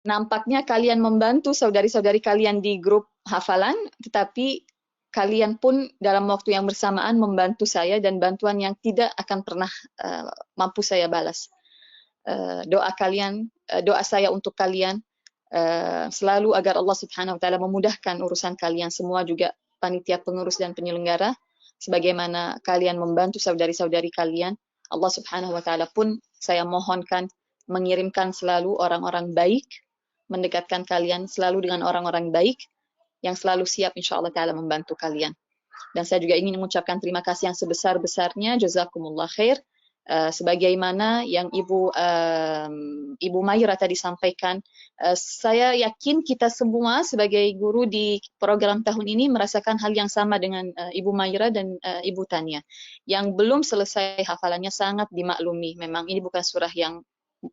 nampaknya kalian membantu saudari-saudari kalian di grup hafalan, tetapi kalian pun dalam waktu yang bersamaan membantu saya dan bantuan yang tidak akan pernah mampu saya balas. Doa kalian, doa saya untuk kalian selalu agar Allah Subhanahu wa taala memudahkan urusan kalian semua, juga panitia pengurus dan penyelenggara, sebagaimana kalian membantu saudari-saudari kalian. Allah Subhanahu wa taala pun saya mohonkan mengirimkan selalu orang-orang baik, mendekatkan kalian selalu dengan orang-orang baik yang selalu siap insyaallah taala membantu kalian. Dan saya juga ingin mengucapkan terima kasih yang sebesar-besarnya, jazakumullah khair, sebagaimana yang Ibu Maira tadi sampaikan. Saya yakin kita semua sebagai guru di program tahun ini merasakan hal yang sama dengan Ibu Maira dan Ibu Tania. Yang belum selesai hafalannya sangat dimaklumi. Memang ini bukan surah yang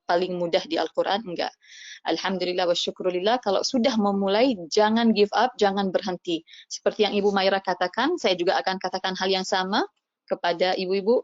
paling mudah di Al-Quran, enggak. Alhamdulillah wa syukurillah, kalau sudah memulai jangan give up, jangan berhenti. Seperti yang Ibu Maira katakan, saya juga akan katakan hal yang sama kepada ibu-ibu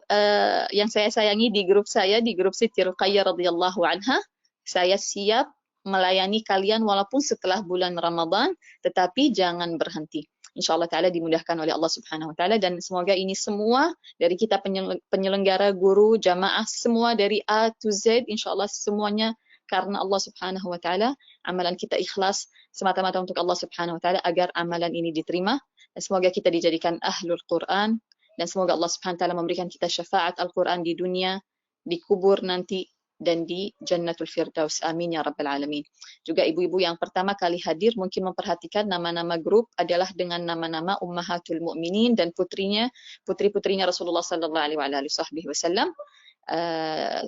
yang saya sayangi di grup saya, di grup Siti Ruqayyah radhiyallahu anha. Saya siap melayani kalian walaupun setelah bulan Ramadan, tetapi jangan berhenti. InsyaAllah ta'ala dimudahkan oleh Allah Subhanahu wa ta'ala, dan semoga ini semua dari kita penyelenggara, guru, jamaah, semua dari A to Z, insyaAllah semuanya karena Allah Subhanahu wa ta'ala, amalan kita ikhlas semata-mata untuk Allah Subhanahu wa ta'ala agar amalan ini diterima, dan semoga kita dijadikan ahlul Quran, dan semoga Allah Subhanahu wa ta'ala memberikan kita syafaat Al-Quran di dunia, di kubur nanti, dan di Jannatul Firdaus. Amin ya Rabbal Alamin. Juga ibu-ibu yang pertama kali hadir mungkin memperhatikan nama-nama grup adalah dengan nama-nama Ummahatul Mukminin dan putri-putrinya Rasulullah sallallahu alaihi wasallam.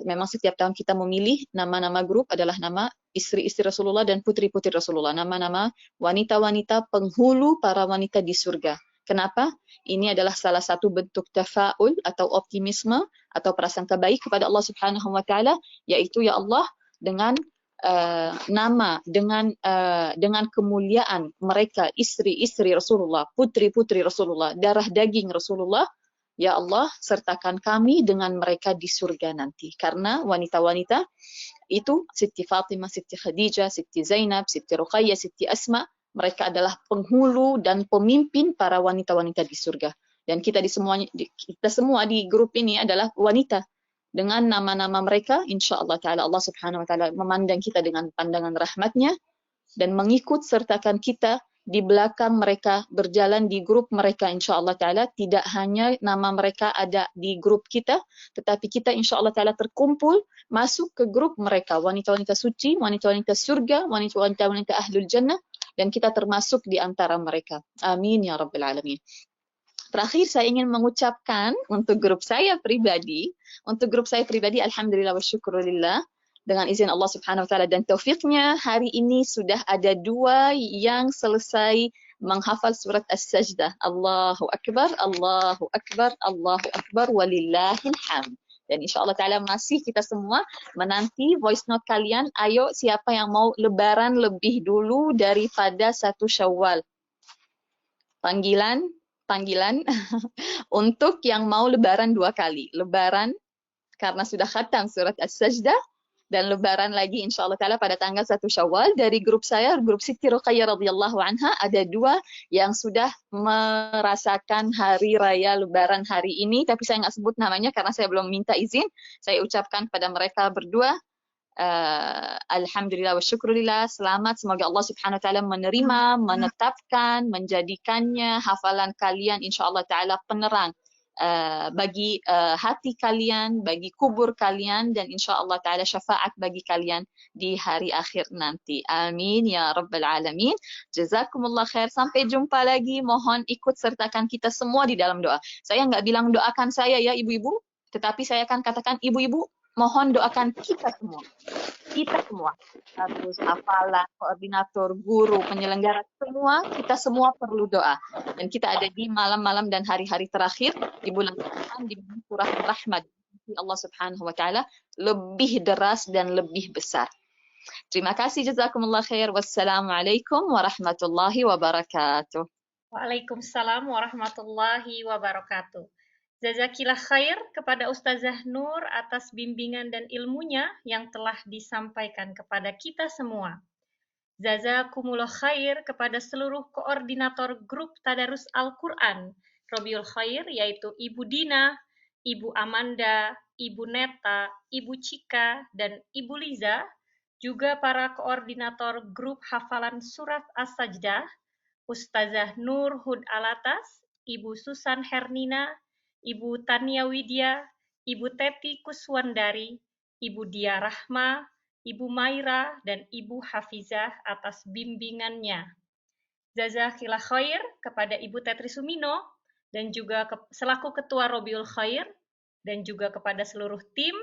Memang setiap tahun kita memilih nama-nama grup adalah nama istri-istri Rasulullah dan putri-putri Rasulullah, nama-nama wanita-wanita penghulu para wanita di surga. Kenapa? Ini adalah salah satu bentuk tafa'ul atau optimisme atau prasangka baik kepada Allah Subhanahu wa taala, yaitu ya Allah dengan nama, dengan kemuliaan mereka, istri-istri Rasulullah, putri-putri Rasulullah, darah daging Rasulullah, ya Allah sertakan kami dengan mereka di surga nanti. Karena wanita-wanita itu Siti Fatimah, Siti Khadijah, Siti Zainab, Siti Ruqayyah, Siti Asma, mereka adalah penghulu dan pemimpin para wanita-wanita di surga. Dan kita semua di grup ini adalah wanita. Dengan nama-nama mereka, insya Allah ta'ala Allah Subhanahu wa ta'ala memandang kita dengan pandangan rahmatnya dan mengikut sertakan kita di belakang mereka, berjalan di grup mereka insya Allah ta'ala. Tidak hanya nama mereka ada di grup kita, tetapi kita insya Allah ta'ala terkumpul masuk ke grup mereka, wanita-wanita suci, wanita-wanita surga, wanita-wanita ahlul jannah, dan kita termasuk di antara mereka. Amin ya Rabbal Alamin. Terakhir saya ingin mengucapkan untuk grup saya pribadi, alhamdulillah wa syukurillah, dengan izin Allah Subhanahu wa taala dan taufiknya, hari ini sudah ada 2 yang selesai menghafal surat As-Sajdah. Allahu Akbar, Allahu Akbar, Allahu Akbar, walillahil hamd. Dan insya Allah ta'ala masih kita semua menanti voice note kalian. Ayo siapa yang mau lebaran lebih dulu daripada 1 Syawal. Panggilan untuk yang mau lebaran 2 kali. Lebaran karena sudah khatam surat As-Sajdah, dan lebaran lagi insya Allah ta'ala pada tanggal 1 Syawal. Dari grup saya, grup Siti Ruqayyah radhiyallahu anha, ada 2 yang sudah merasakan hari raya lebaran hari ini, tapi saya nggak sebut namanya karena saya belum minta izin. Saya ucapkan pada mereka berdua, alhamdulillah wa syukurillah, selamat, semoga Allah Subhanahu wa ta'ala menerima, menetapkan, menjadikannya hafalan kalian insya Allah ta'ala penerang bagi hati kalian, bagi kubur kalian, dan insya Allah ta'ala syafaat bagi kalian di hari akhir nanti. Amin ya Rabbal Alamin. Jazakumullah khair. Sampai jumpa lagi. Mohon ikut sertakan kita semua di dalam doa. Saya nggak bilang doakan saya ya ibu-ibu, tetapi saya akan katakan ibu-ibu mohon doakan kita semua. Kita semua, terus hafalan, koordinator, guru, penyelenggara, kita semua perlu doa. Dan kita ada di malam-malam dan hari-hari terakhir di bulan Ramadan, di surah Rahmat. Allah Subhanahu wa ta'ala lebih deras dan lebih besar. Terima kasih, jazakumullah khair. Wassalamualaikum warahmatullahi wabarakatuh. Waalaikumsalam warahmatullahi wabarakatuh. Jazakillah khair kepada Ustazah Nur atas bimbingan dan ilmunya yang telah disampaikan kepada kita semua. Jazakumullah khair kepada seluruh koordinator grup Tadarus Al-Quran Rabiul Khair, yaitu Ibu Dina, Ibu Amanda, Ibu Neta, Ibu Cika, dan Ibu Liza, juga para koordinator grup hafalan surat As-Sajdah, Ustazah Nur Hud Alatas, Ibu Susan Hernina, Ibu Tania Widya, Ibu Teti Kuswandari, Ibu Dia Rahma, Ibu Maira, dan Ibu Hafizah atas bimbingannya. Jazakillah khair kepada Ibu Tetri Sumino, dan juga selaku Ketua Rabiul Khair, dan juga kepada seluruh tim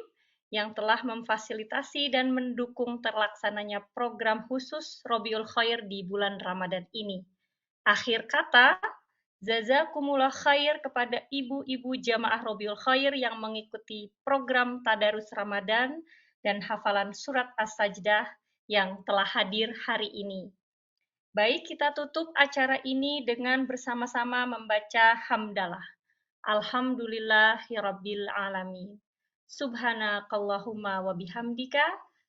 yang telah memfasilitasi dan mendukung terlaksananya program khusus Rabiul Khair di bulan Ramadan ini. Akhir kata, jazakumullah khair kepada ibu-ibu jamaah Rabiul Khair yang mengikuti program Tadarus Ramadan dan hafalan surat As-Sajdah yang telah hadir hari ini. Baik, kita tutup acara ini dengan bersama-sama membaca hamdalah. Alhamdulillahirabbil alamin. Subhanakallahumma wa bihamdika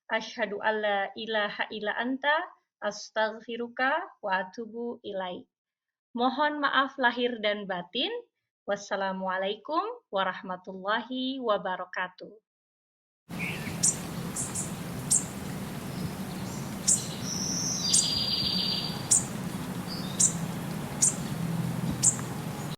asyhadu alla ilaha illa anta astaghfiruka wa atubu ilaik. Mohon maaf lahir dan batin. Wassalamualaikum warahmatullahi wabarakatuh.